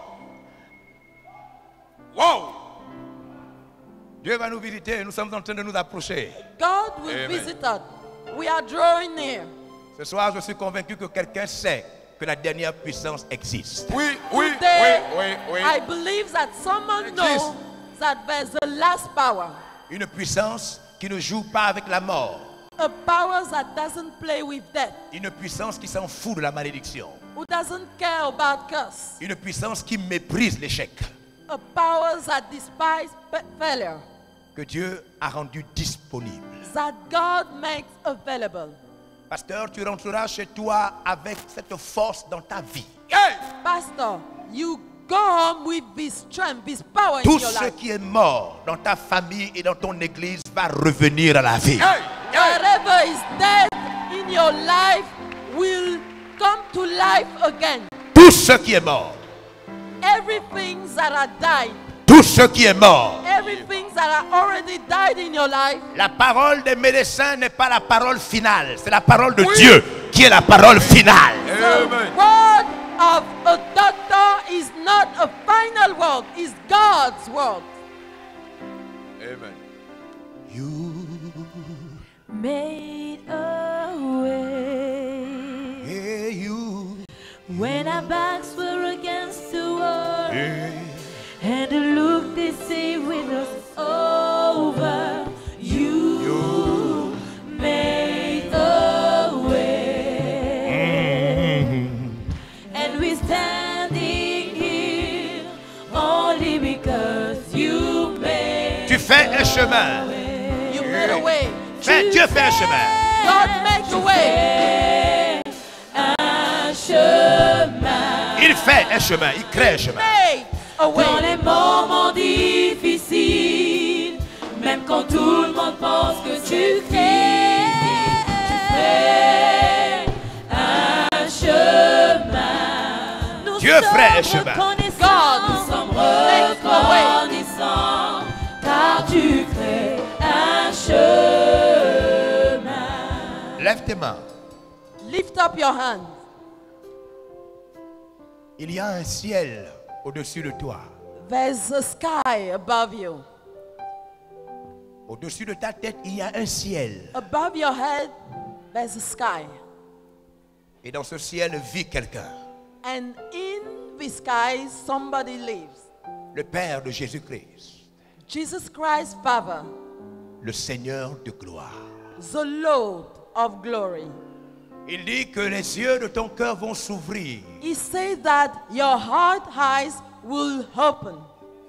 Wow. Dieu va nous visiter, nous sommes en train de nous approcher. God will Amen. visit us. We are drawing near. Ce soir, je suis convaincu que quelqu'un sait que la dernière puissance existe. Oui, oui, Today, oui, oui, oui. I believe that someone knows that there's a last power. Une puissance qui ne joue pas avec la mort. A power that doesn't play with death. Une puissance qui s'en fout de la malédiction. Who doesn't care about curse. Une puissance qui méprise l'échec. A power that despises failure. Que Dieu a rendu disponible. That God makes available. Pasteur, tu rentreras chez toi avec cette force dans ta vie. Pastor, you go home with this strength, this power Tout in your ce life. qui est mort dans ta famille et dans ton église va revenir à la vie. Whatever is dead in your life will come to life again. Tout ce qui est mort. Everything that are died, Tout ce qui est mort. everything that are already died in your life, La parole des médecins n'est pas la parole finale. C'est la parole de Dieu qui est la parole finale. the word of a doctor is not a final word, it's God's word. Amen. You, Made a way yeah, you, when our backs were against the wall, yeah. and the look they say with us over. You made a way, and we're standing here only because you made. Tu fais un chemin. You made a way. Dieu fait un chemin. God makes a way. Un chemin. Il fait un chemin. Il crée un chemin. Make a Dans way. les moments difficiles, même quand tout le monde pense que tu crées un chemin. Nous Dieu ferait un sommes chemin. reconnaissants, nous sommes makes a way. reconnaissants, car tu crées un chemin. Lève tes mains. Lift up your hand. Il y a un ciel au-dessus de toi. There's a sky above you. Au-dessus de ta tête, il y a un ciel. Above your head, there's a sky. Et dans ce ciel vit quelqu'un. And in the sky, somebody lives. Le Père de Jésus-Christ. Jesus Christ, Father, Le Seigneur de gloire. the Lord of glory. Il dit que les yeux de ton cœur vont s'ouvrir. He said that your heart eyes will open.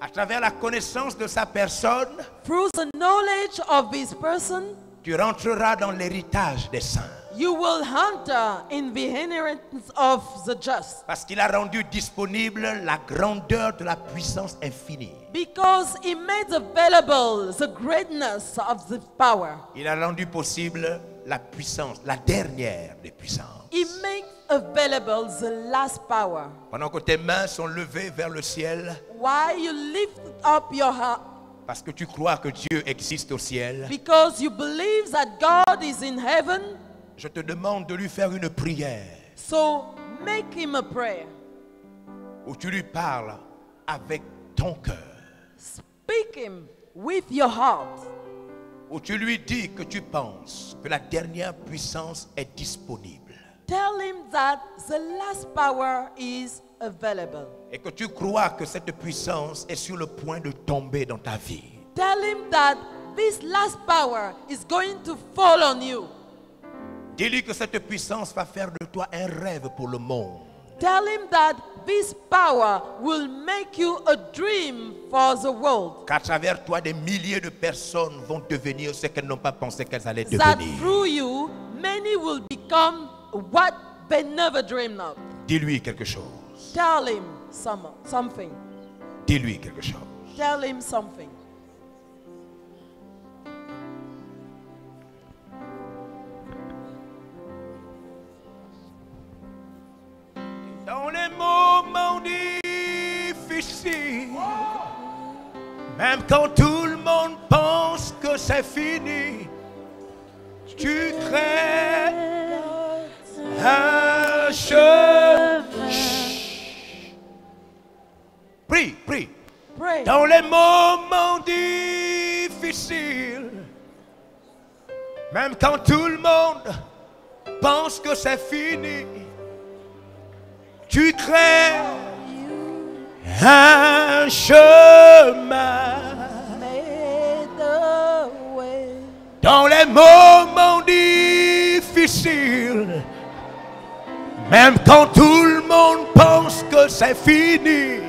À travers la connaissance de sa personne, Through the knowledge of this person, tu rentreras dans l'héritage des saints. you will enter in the inheritance of the just. Parce qu'il a rendu disponible la grandeur de la puissance infinie. Because he made available the greatness of the power. Il a rendu possible la puissance, la dernière des puissances. He makes available the last power. Pendant que tes mains sont levées vers le ciel, Why you lift up your heart? parce que tu crois que Dieu existe au ciel, Because you believe that God is in heaven. je te demande de lui faire une prière So make him a prayer. où tu lui parles avec ton cœur, Speak him with your heart. où tu lui dis que tu penses que la dernière puissance est disponible Tell him that the last power is available. et que tu crois que cette puissance est sur le point de tomber dans ta vie. Tell him that this last power is going to fall on you. Dis-lui que cette puissance va faire de toi un rêve pour le monde. Tell him that this power will make you a dream for the world. Qu'à travers toi, des milliers de personnes vont devenir ce qu'elles n'ont pas pensé qu'elles allaient That devenir. through you, many will become what they never dreamed of. Dis-lui quelque chose. Tell him something. Dis-lui quelque chose. Tell him something. Dans les moments difficiles, même quand tout le monde pense que c'est fini, tu crées un chemin. Prie, prie. Pray. Dans les moments difficiles, même quand tout le monde pense que c'est fini, tu crées un chemin. Dans les moments difficiles, même quand tout le monde pense que c'est fini,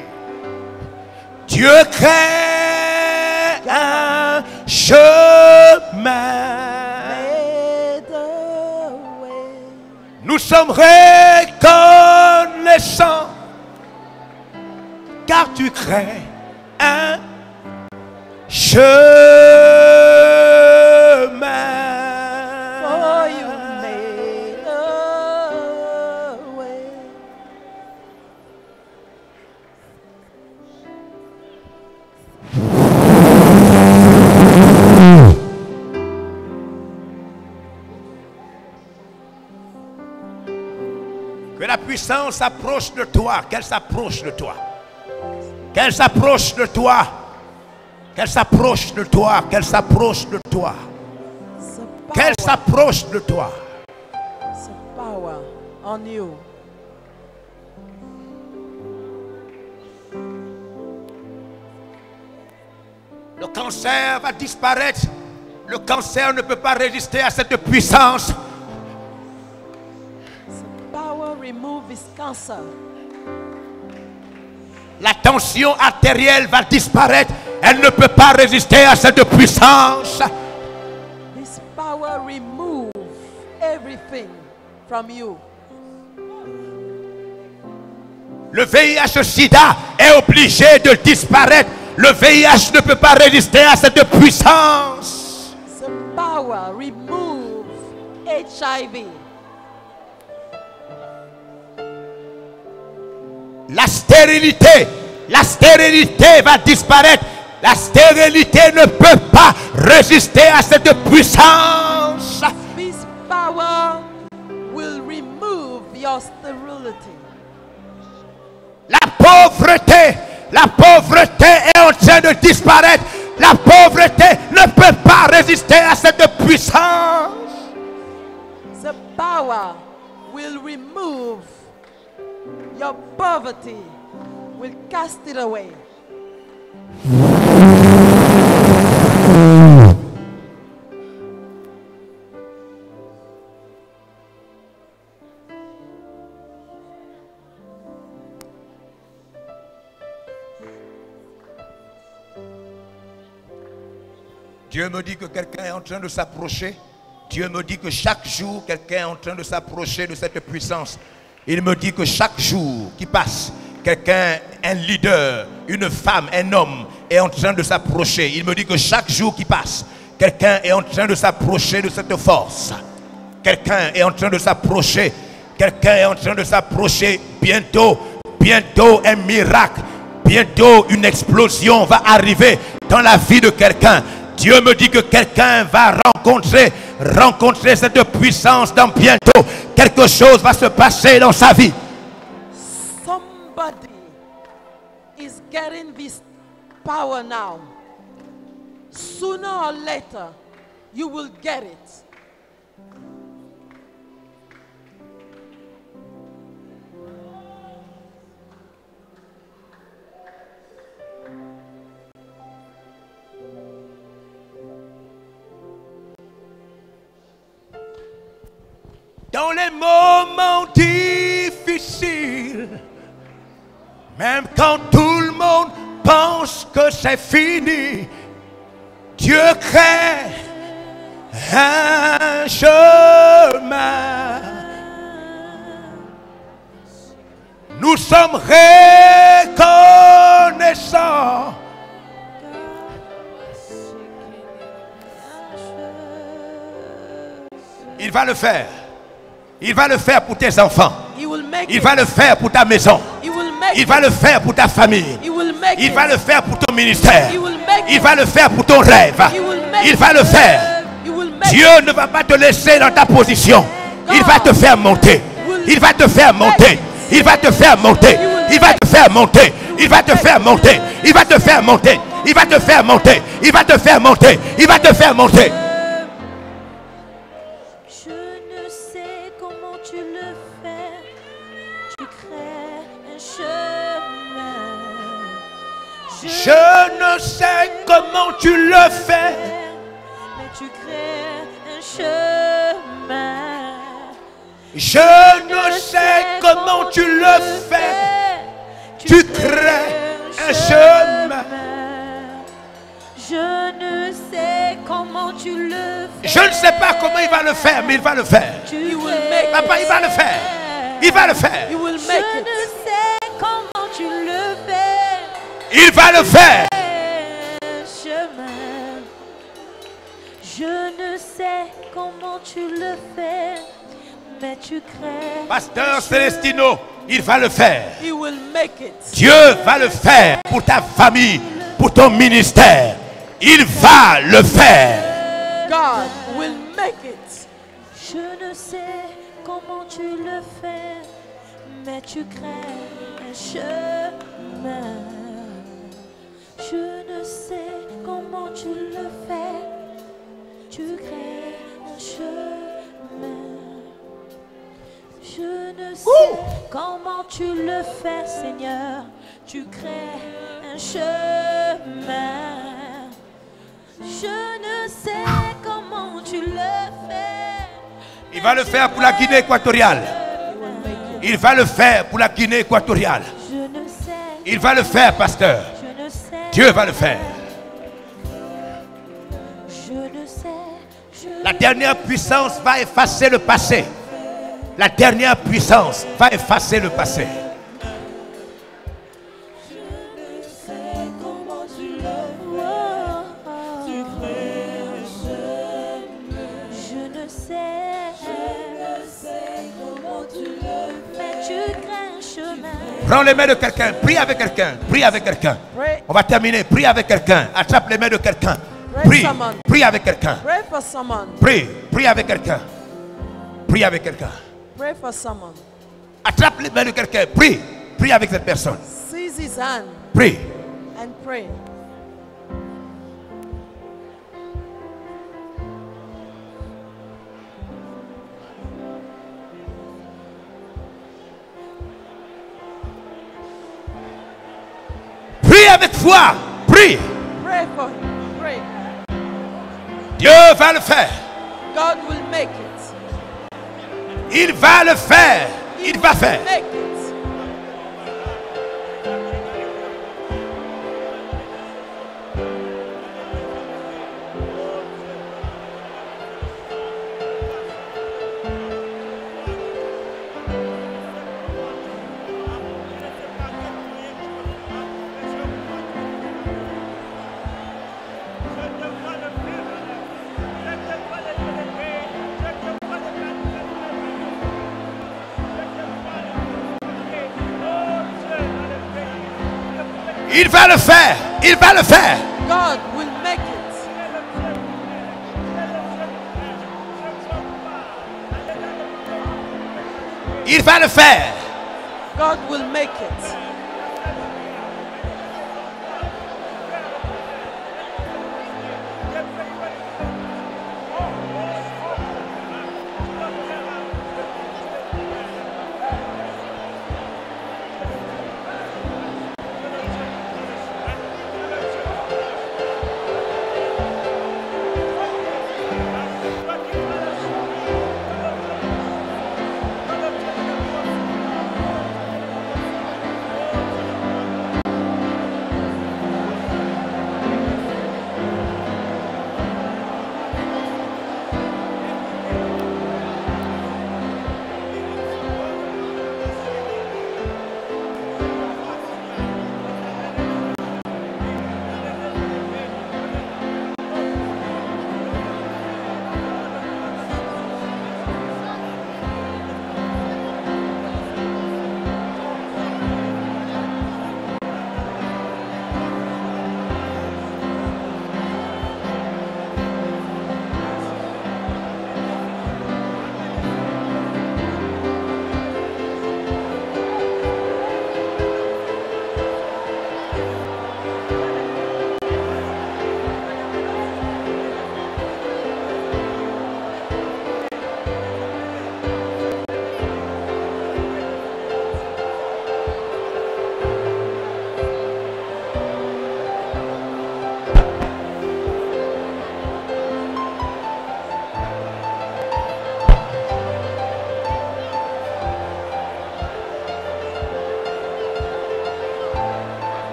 Dieu crée un chemin. Nous sommes reconnaissants car tu crées un chemin. For you made a way. Que la puissance s'approche de toi, qu'elle s'approche de toi. Qu'elle s'approche de toi. Qu'elle s'approche de toi. Qu'elle s'approche de toi. Qu'elle s'approche de toi. It's a power on you. Le cancer va disparaître. Le cancer ne peut pas résister à cette puissance. The power remove his cancer. La tension artérielle va disparaître. Elle ne peut pas résister à cette puissance. This power remove everything from you. Le VIH-Sida est obligé de disparaître. Le VIH ne peut pas résister à cette puissance. The power remove HIV. La stérilité va disparaître. La stérilité ne peut pas résister à cette puissance. This power will remove your sterility. La pauvreté est en train de disparaître. La pauvreté ne peut pas résister à cette puissance. The power will remove your poverty, will cast it away. Dieu me dit que quelqu'un est en train de s'approcher. Dieu me dit que chaque jour, quelqu'un est en train de s'approcher de cette puissance. Il me dit que chaque jour qui passe, quelqu'un, un leader, une femme, un homme est en train de s'approcher. Il me dit que chaque jour qui passe, quelqu'un est en train de s'approcher de cette force. Quelqu'un est en train de s'approcher. Quelqu'un est en train de s'approcher. Bientôt un miracle. Bientôt une explosion va arriver dans la vie de quelqu'un. Dieu me dit que quelqu'un va rencontrer cette puissance dans bientôt. Quelque chose va se passer dans sa vie. Somebody is getting this power now. Sooner or later, you will get it. Dans les moments difficiles, même quand tout le monde pense que c'est fini, Dieu crée un chemin. Nous sommes reconnaissants. Il va le faire. Il va le faire pour tes enfants. Il va le faire pour ta maison. Il va le faire pour ta famille. Il va le faire pour ton ministère. Il va le faire pour ton rêve. Il va le faire. Dieu ne va pas te laisser dans ta position. Il va te faire monter. Il va te faire monter. Il va te faire monter. Il va te faire monter. Il va te faire monter. Il va te faire monter. Il va te faire monter. Il va te faire monter. Il va te faire monter. Je ne sais comment tu le fais, mais tu crées un chemin. Je ne sais comment tu le fais, tu crées un chemin. Je ne sais comment tu le fais. Je ne sais pas comment il va le faire, mais il va le faire. Papa, il va le faire. Il va le faire. Je ne sais comment tu le fais. Il va le faire. Chemin. Je ne sais comment tu le fais, mais tu crées. Pasteur Celestino, il va le faire. He will make it. Dieu va le faire pour ta famille, pour ton ministère. Il va le faire. God will make it. Je ne sais comment tu le fais, mais tu crées un chemin. Je ne sais comment tu le fais, tu crées un chemin. Je ne sais comment tu le fais, Seigneur, tu crées un chemin. Je ne sais comment tu le fais. Il va le faire pour la Guinée équatoriale. Il va le faire pour la Guinée équatoriale. Je ne sais. Il va le faire, pasteur. Je ne sais. Dieu va le faire. Je ne sais. La dernière puissance va effacer le passé. La dernière puissance va effacer le passé. Prends les mains de quelqu'un, prie avec quelqu'un, prie avec quelqu'un. On va terminer, prie avec quelqu'un. Attrape les mains de quelqu'un. Prie, prie avec quelqu'un. Pray for someone. Prie, prie avec quelqu'un. Prie avec quelqu'un. Pray for someone. Attrape les mains de quelqu'un, prie, prie avec cette personne. Seize his hand Prie. and pray. Prie avec foi, prie. Pray for him. Pray. Dieu va le faire. God will make it. Il va le faire. Il va faire. Make it. Il va le faire. Il va le faire. God will make it. Il va le faire. God will make it.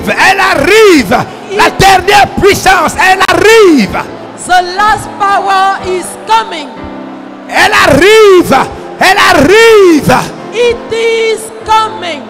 arrive, elle arrive. La dernière puissance, elle arrive. The last power is coming. Elle arrive, elle arrive. It is coming.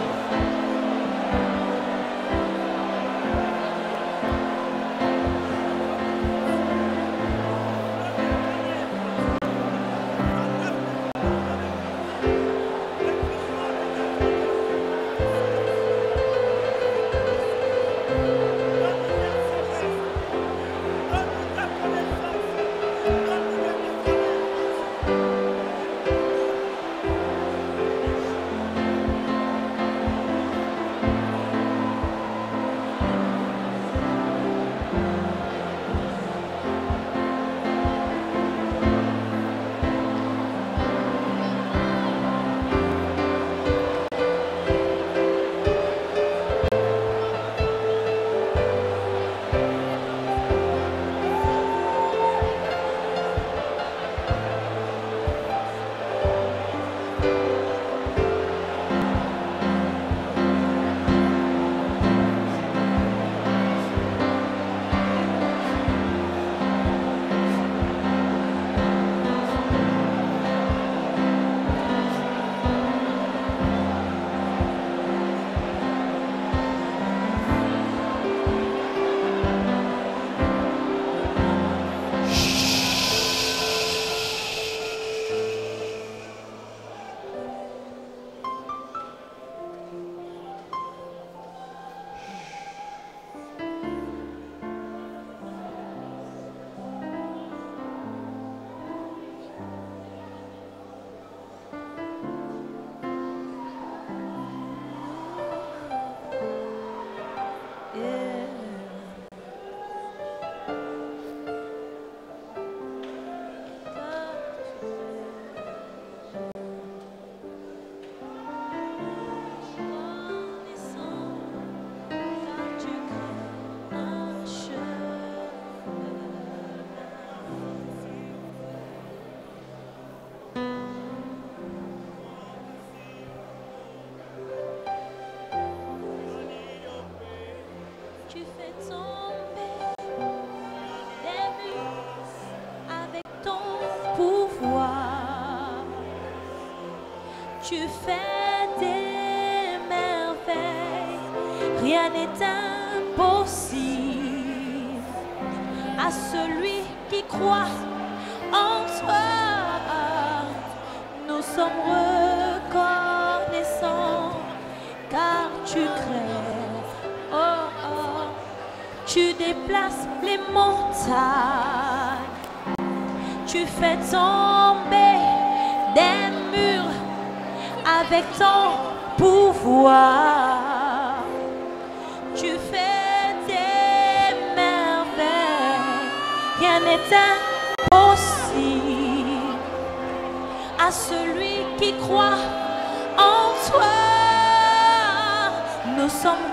Tu fais des merveilles, rien n'est impossible à celui qui croit en toi. Nous sommes reconnaissants car tu crées, oh oh, tu déplaces les montagnes, tu fais tomber des murs avec ton pouvoir, tu fais des merveilles, rien n'est impossible à celui qui croit en toi. Nous sommes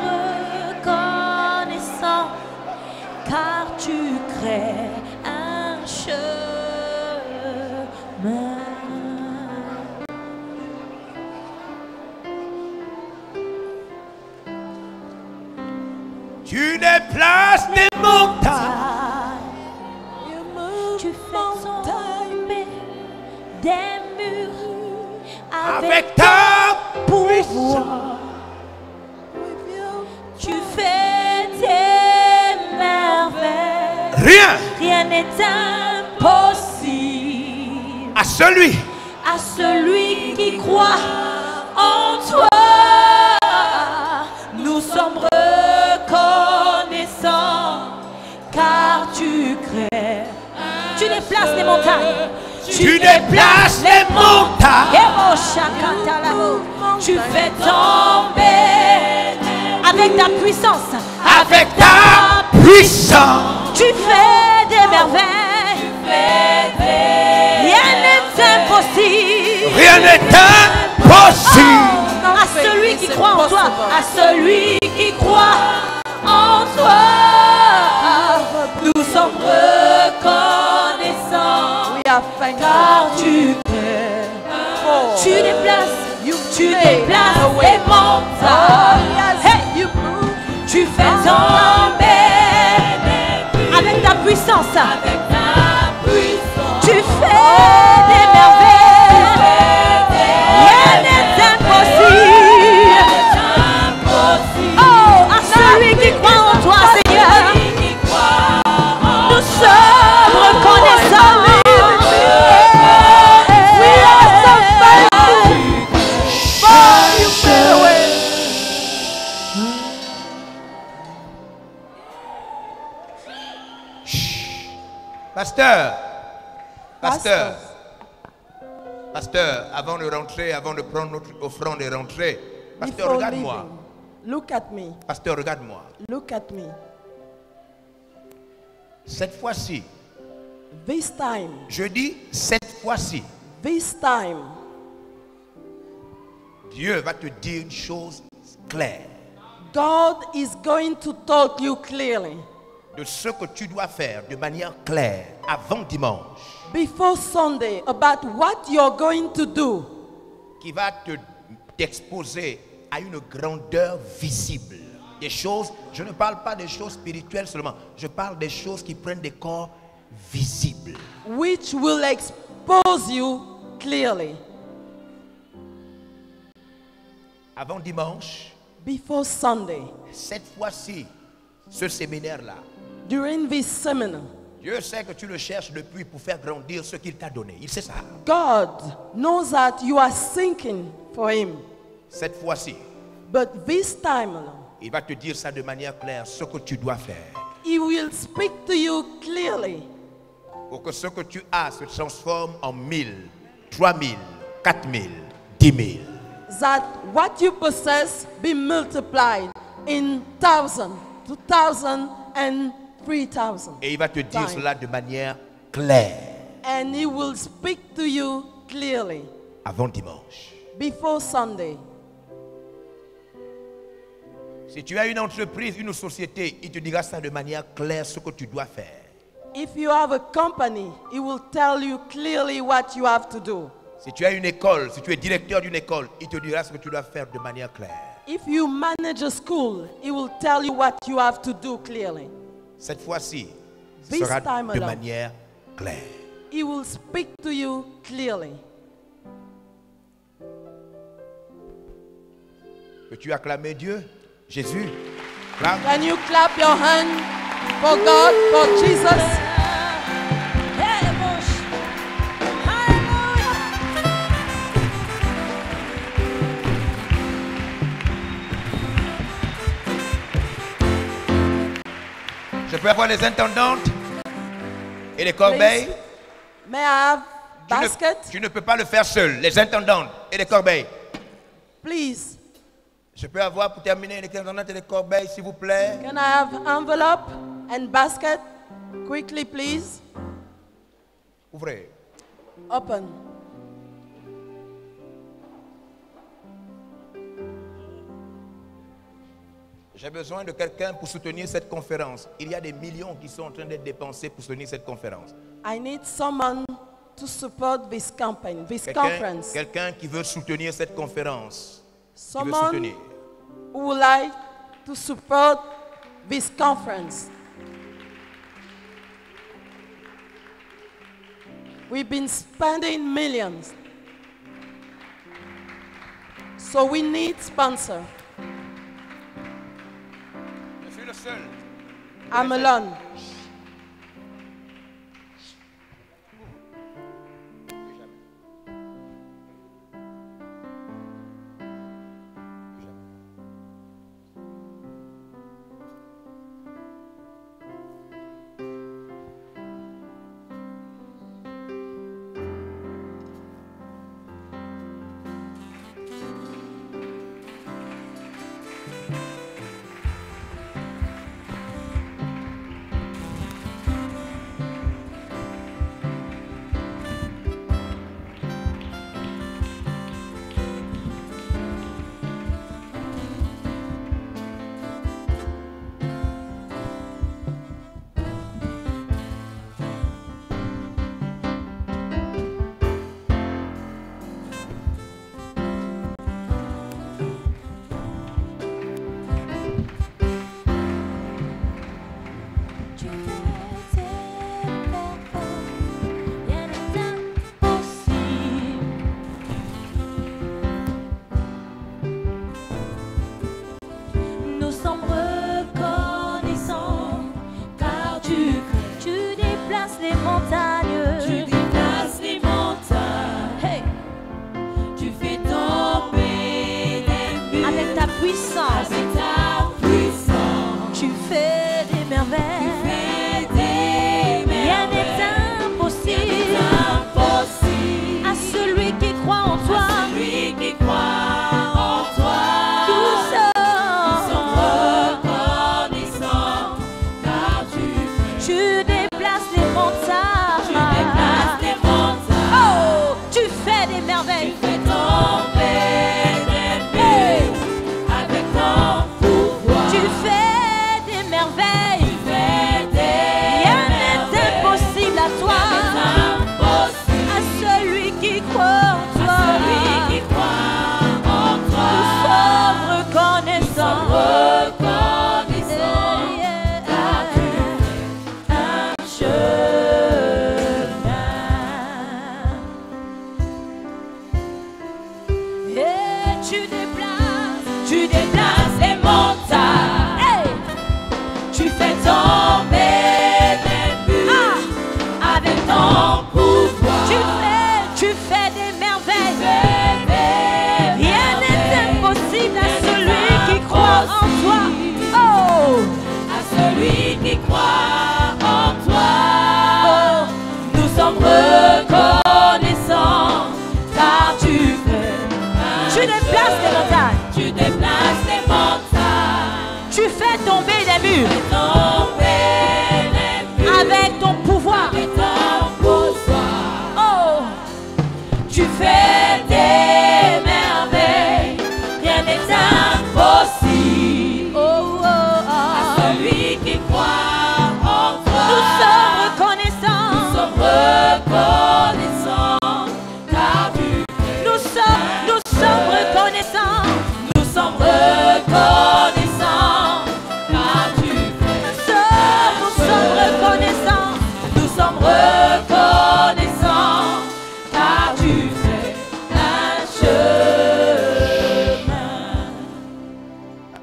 reconnaissants car tu crées un chemin. Tu déplaces des montagnes, tu fais tomber des murs avec ta pouvoir. Tu fais des merveilles, rien n'est impossible à celui qui croit en toi. Nous sommes reconnaissants car tu crées, tu déplaces les montagnes, tu déplaces les montagnes, tu fais tomber avec ta puissance, avec ta puissance, tu fais des merveilles, rien n'est impossible, rien n'est impossible à celui qui croit en toi, à celui qui croit en toi. Nous sommes reconnaissants car tu crées, tu déplaces les montagnes, hey, Tu fais tomber avec ta puissance. Avec ta puissance. Tu fais des merveilles. Rien n'est impossible. Oh, à celui qui croit en toi, Seigneur. Nous sommes reconnaissants. We are so thankful for you made a way. Pasteur, avant de rentrer, avant de prendre notre offrande et rentrer, pasteur, Before regarde-moi. leaving, look at me. Pasteur, regarde-moi. Look at me. Cette fois-ci, This time, je dis cette fois-ci, this time, Dieu va te dire une chose claire God is going to talk you clearly. de ce que tu dois faire de manière claire avant dimanche, Before Sunday, about what you're going to do, qui va t'exposer à une grandeur visible. Des choses, je ne parle pas des choses spirituelles seulement, je parle des choses qui prennent des corps visibles. which will expose you clearly. Avant dimanche, Before Sunday, cette fois-ci, ce séminaire-là, during this seminar, Dieu sait que tu le cherches depuis pour faire grandir ce qu'il t'a donné. Il sait ça. God knows that you are seeking for Him. Cette fois-ci, But this time alone, il va te dire ça de manière claire, ce que tu dois faire. He will speak to you clearly Pour que ce que tu as se transforme en 1000, 3000, 4000, 10 000. that what you possess be multiplied in 1,000, 2,000, and 3,000. Et il va te dire times. cela de manière claire And He will speak to you clearly avant dimanche. before Sunday. Si tu as une entreprise, une société, il te dira ça de manière claire ce que tu dois faire. If you have a company, He will tell you clearly what you have to do. Si tu as une école, si tu es directeur d'une école, il te dira ce que tu dois faire de manière claire. If you manage a school, He will tell you what you have to do clearly. Cette fois-ci, This sera time de alone. manière claire. He will speak to you clearly. Peux-tu acclamer Dieu? Jésus? Clame. Can you clap your hand for God, for Jesus? Je peux avoir les intendantes et les corbeilles? Please. May I have Tu ne- basket? tu ne peux pas le faire seul. Les intendantes et les corbeilles. Please. Je peux avoir pour terminer les intendantes et les corbeilles, s'il vous plaît? Can I have envelope and basket? Quickly, please. Ouvrez. Open. J'ai besoin de quelqu'un pour soutenir cette conférence. Il y a des millions qui sont en train d'être dépensés pour soutenir cette conférence. I need someone to support this campaign, this Quelqu'un conference. quelqu'un qui veut soutenir cette conférence. Qui veut Someone soutenir. who would like to support this conference. We've been spending millions. So we need sponsor. Je suis le seul. I'm alone. puissance, tu fais des merveilles. Rien n'est impossible à celui qui croit en toi. Nous sommes reconnaissants car tu déplaces les montagnes. Oh, tu fais des merveilles. Tu fais tomber des murs avec ton pouvoir. Tu fais des merveilles. Rien n'est impossible à toi. À celui qui croit en toi. Nous sommes reconnaissants. Car tu fais un chemin. Et tu déplaces les montagnes. Hey! Tu fais tomber des murs avec ton pouvoir. Tu fais des merveilles. Rien n'est impossible à celui qui croit en toi. Oh, à celui qui croit en toi. Oh, nous sommes reconnaissants car tu déplaces les montagnes. Tu fais tomber des murs avec ton pouvoir. Oh, tu fais des merveilles. Rien n'est impossible. Oh, oh, oh. À celui qui croit en toi. Nous sommes reconnaissants. Car tu fais. Nous sommes reconnaissants. Nous sommes reconnaissants. Car tu fais. Nous sommes reconnaissants. Nous sommes reconnaissants. Car tu fais un chemin.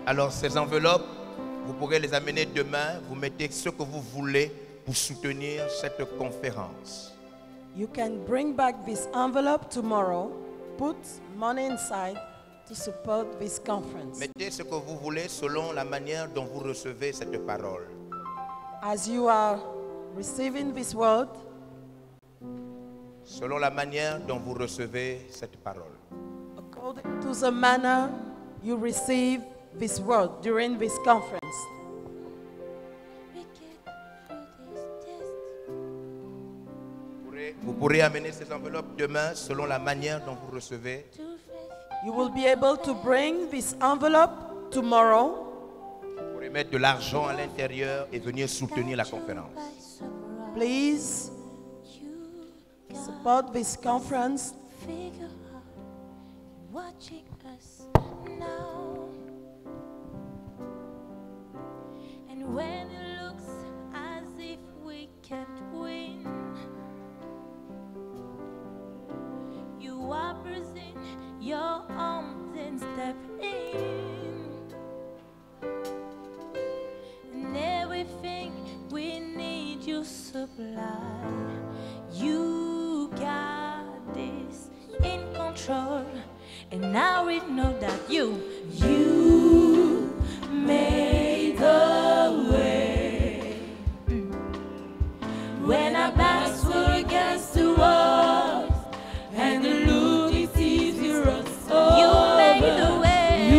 Alors ces enveloppes, vous pourrez les amener demain. Vous mettez ce que vous voulez pour soutenir cette conférence. You can bring back this envelope tomorrow, put money inside to support this conference. Mettez ce que vous voulez selon la manière dont vous recevez cette parole. As you are receiving this word, Selon la manière dont vous recevez cette parole. according to the manner you receive this word during this conference. Vous pourrez amener ces enveloppes demain selon la manière dont vous recevez. You will be able to bring this envelope tomorrow. Vous pourrez mettre de l'argent à l'intérieur et venir soutenir la conférence. Please support this conference. Figure out watching us now. And when it looks as if we can't win, you are present your arms and step in. And everything we need you supply. You got this in control. And now we know that you made the way. When our backs were against the walls and the look is easier us all. You made the way.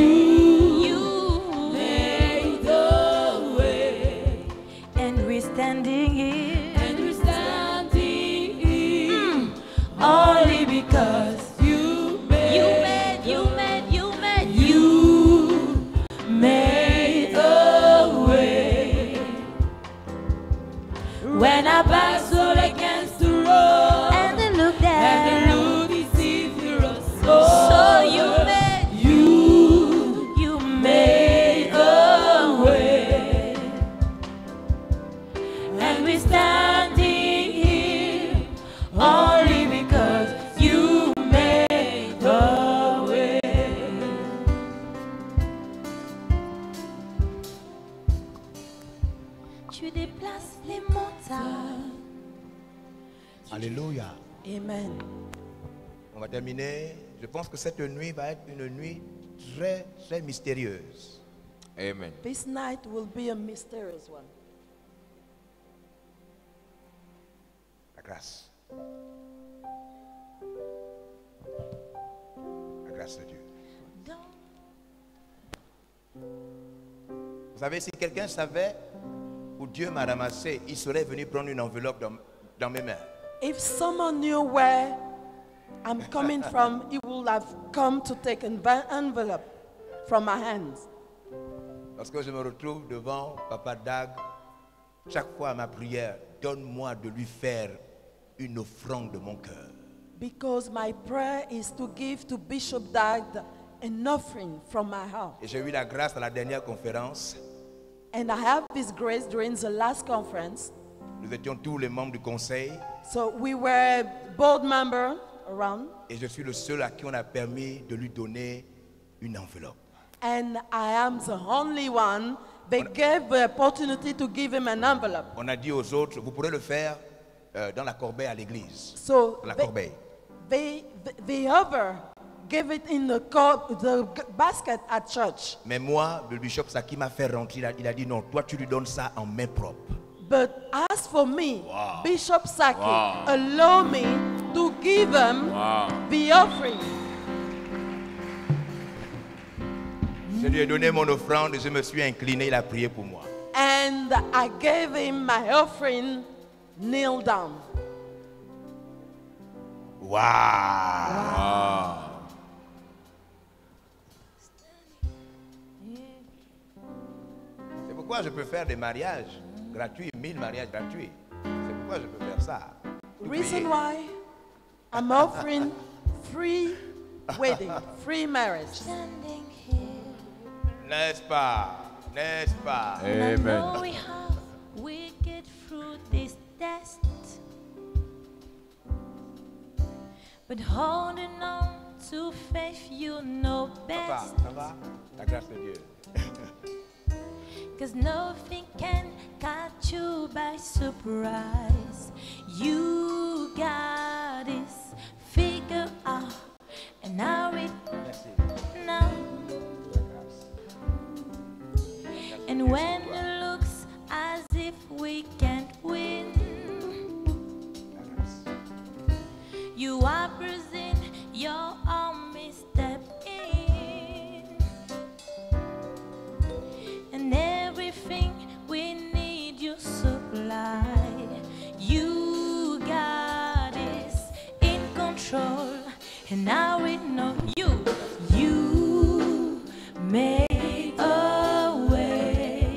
You made the way. And we're standing here. Only because you made a way. When our backs were against the road and they looked deceived us, so you made a way. And we standing here only because you made a way. Tu déplaces les montagnes. Alléluia. Amen. On va terminer. Je pense que cette nuit va être une nuit très, très mystérieuse. Amen. This night will be a mysterious one. La grâce. La grâce de Dieu. Vous savez, si quelqu'un savait où Dieu m'a ramassé, il serait venu prendre une enveloppe dans mes mains. If someone knew where I'm coming from, he would have come to take an envelope from my hands. Lorsque je me retrouve devant Papa Dag, chaque fois à ma prière, donne-moi de lui faire une offrande de mon cœur. Because my prayer is to give to Bishop Dag an offering from my heart. Et j'ai eu la grâce à la dernière conférence. And I have this grace during the last conference. Nous étions tous les membres du conseil. So we were board members around. Et je suis le seul à qui on a permis de lui donner une enveloppe. And I am the only one they gave the opportunity to give him an envelope. On a dit aux autres, vous pourrez le faire dans la corbeille à l'église. So La corbeille. the other gave it in the basket at church. Mais moi, le bishop Saki m'a fait rentrer. Il a dit non, toi tu lui donnes ça en main propre. But as for me, Bishop Saki allow me to give him the offering. Je lui ai donné mon offrande et je me suis incliné, il a prié pour moi. And I gave him my offering, kneel down. Waouh! C'est pourquoi je peux faire des mariages gratuits, 1000 mariages gratuits. C'est pourquoi je peux faire ça. Reason why I'm offering free wedding, free marriage. N'est-ce pas? N'est-ce pas? I know we have wicked through this test, but holding on to faith, you know Papa, best. ça va? La grâce de Dieu. 'Cause nothing can catch you by surprise. You got this figure out, and now it Merci. now. And when it looks as if we can't win, you are present, your army step in, and everything we need you supply. You got this in control, and now we know you made a way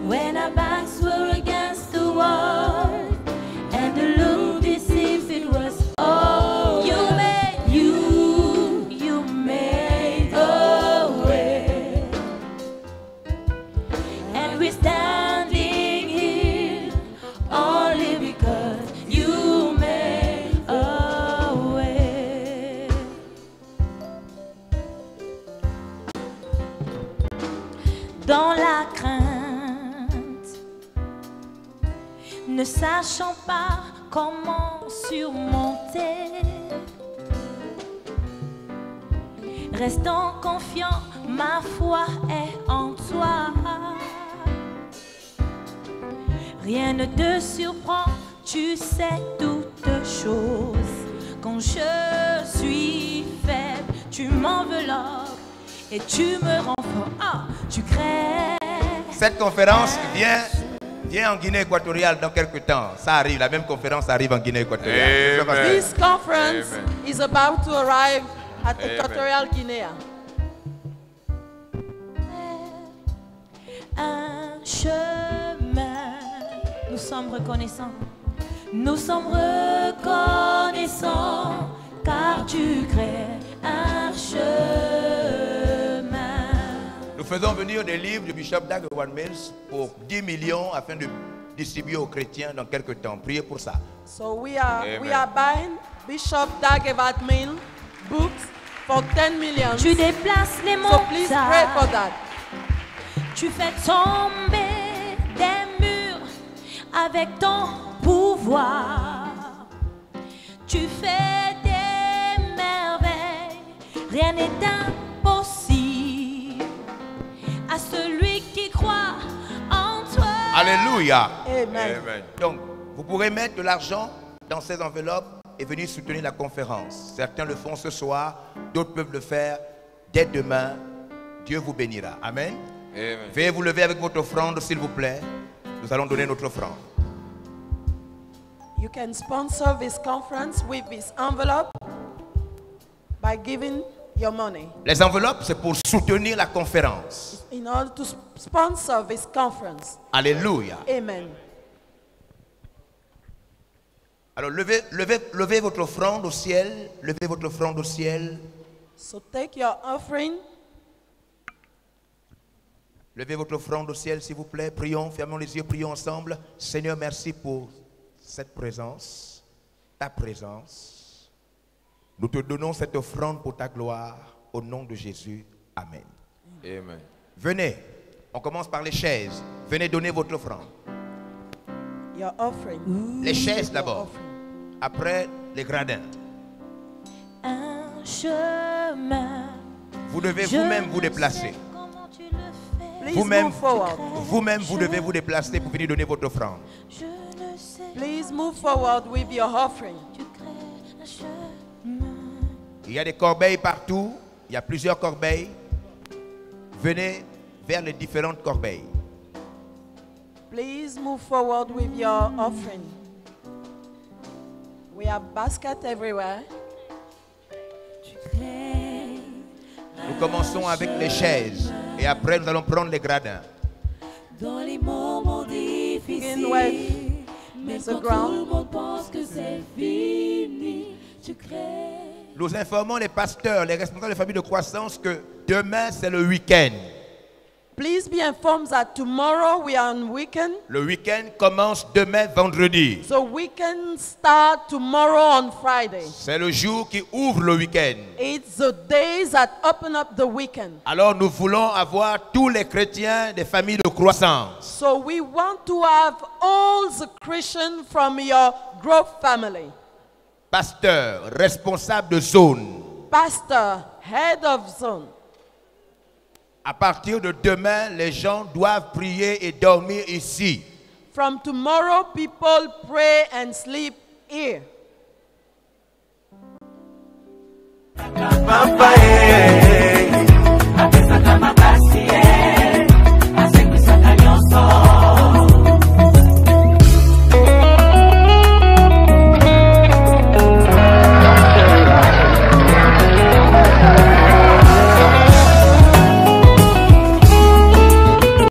when our backs were against the wall and the look deceived it was all. You made a way, and we're standing here only because you made a way. Dans la crainte, ne sachant pas comment surmonter, restant confiant, ma foi est en toi. Rien ne te surprend, tu sais toutes choses. Quand je suis faible, tu m'enveloppes et tu me rends fort. Ah, tu crées. Cette conférence vient en Guinée équatoriale dans quelques temps. Ça arrive, la même conférence arrive en Guinée équatoriale. Amen. This conference Amen. is about to arrive at Amen. Equatorial Guinea. Un chemin. Nous sommes reconnaissants. Nous sommes reconnaissants car tu crées un chemin. Nous faisons venir des livres du Bishop Dag Heward-Mills pour 10 millions afin de distribuer aux chrétiens dans quelques temps. Priez pour ça. So we are Amen. buying Bishop Dag Heward-Mills books for 10 million. Tu déplaces les So please pray for montagnes. that. Tu fais tomber des murs avec ton pouvoir. Tu fais des merveilles, rien n'est impossible à celui qui croit en toi. Alléluia. Amen. Amen. Donc, vous pourrez mettre de l'argent dans ces enveloppes et venir soutenir la conférence. Certains le font ce soir, d'autres peuvent le faire dès demain. Dieu vous bénira. Amen. Amen. Veuillez vous lever avec votre offrande, s'il vous plaît. Nous allons donner notre offrande. You can sponsor this conference with this envelope by giving your money. Les enveloppes, c'est pour soutenir la conférence. In order to sponsor this conference. Alléluia. Amen. Alors, levez votre offrande au ciel. Levez votre offrande au ciel. So take your offering. Levez votre offrande au ciel, s'il vous plaît. Prions, fermons les yeux, prions ensemble. Seigneur, merci pour cette présence, ta présence. Nous te donnons cette offrande pour ta gloire, au nom de Jésus. Amen. Amen. Venez, on commence par les chaises. Venez donner votre offrande. Your offering. Les chaises Your d'abord, offering. après les gradins. Un chemin. Vous devez vous-même vous déplacer. Please Vous-même, move forward. vous-même, vous devez vous déplacer pour venir donner votre offrande. Je ne sais. Please move forward with your offering. Tu crées un chemin. Il y a des corbeilles partout. Il y a plusieurs corbeilles. Venez vers les différentes corbeilles. Please move forward with your offering. We have baskets everywhere. Tu crées. Nous commençons avec les chaises. Et après, nous allons prendre les gradins. Dans les moments difficiles, mais the quand ground. tout le monde pense que c'est fini, tu crées. Nous informons les pasteurs, les responsables des familles de croissance que demain, c'est le week-end. Please be informed that tomorrow we are on weekend. Le week-end commence demain, vendredi. So weekend start tomorrow on Friday. C'est le jour qui ouvre le week-end. It's the days that open up the weekend. Alors, nous voulons avoir tous les chrétiens des familles de croissance. So we want to have all the Christians from your growth family. Pasteurs, responsables de zone. Pastor, head of zone. À partir de demain, les gens doivent prier et dormir ici. From tomorrow, people pray and sleep here. Papa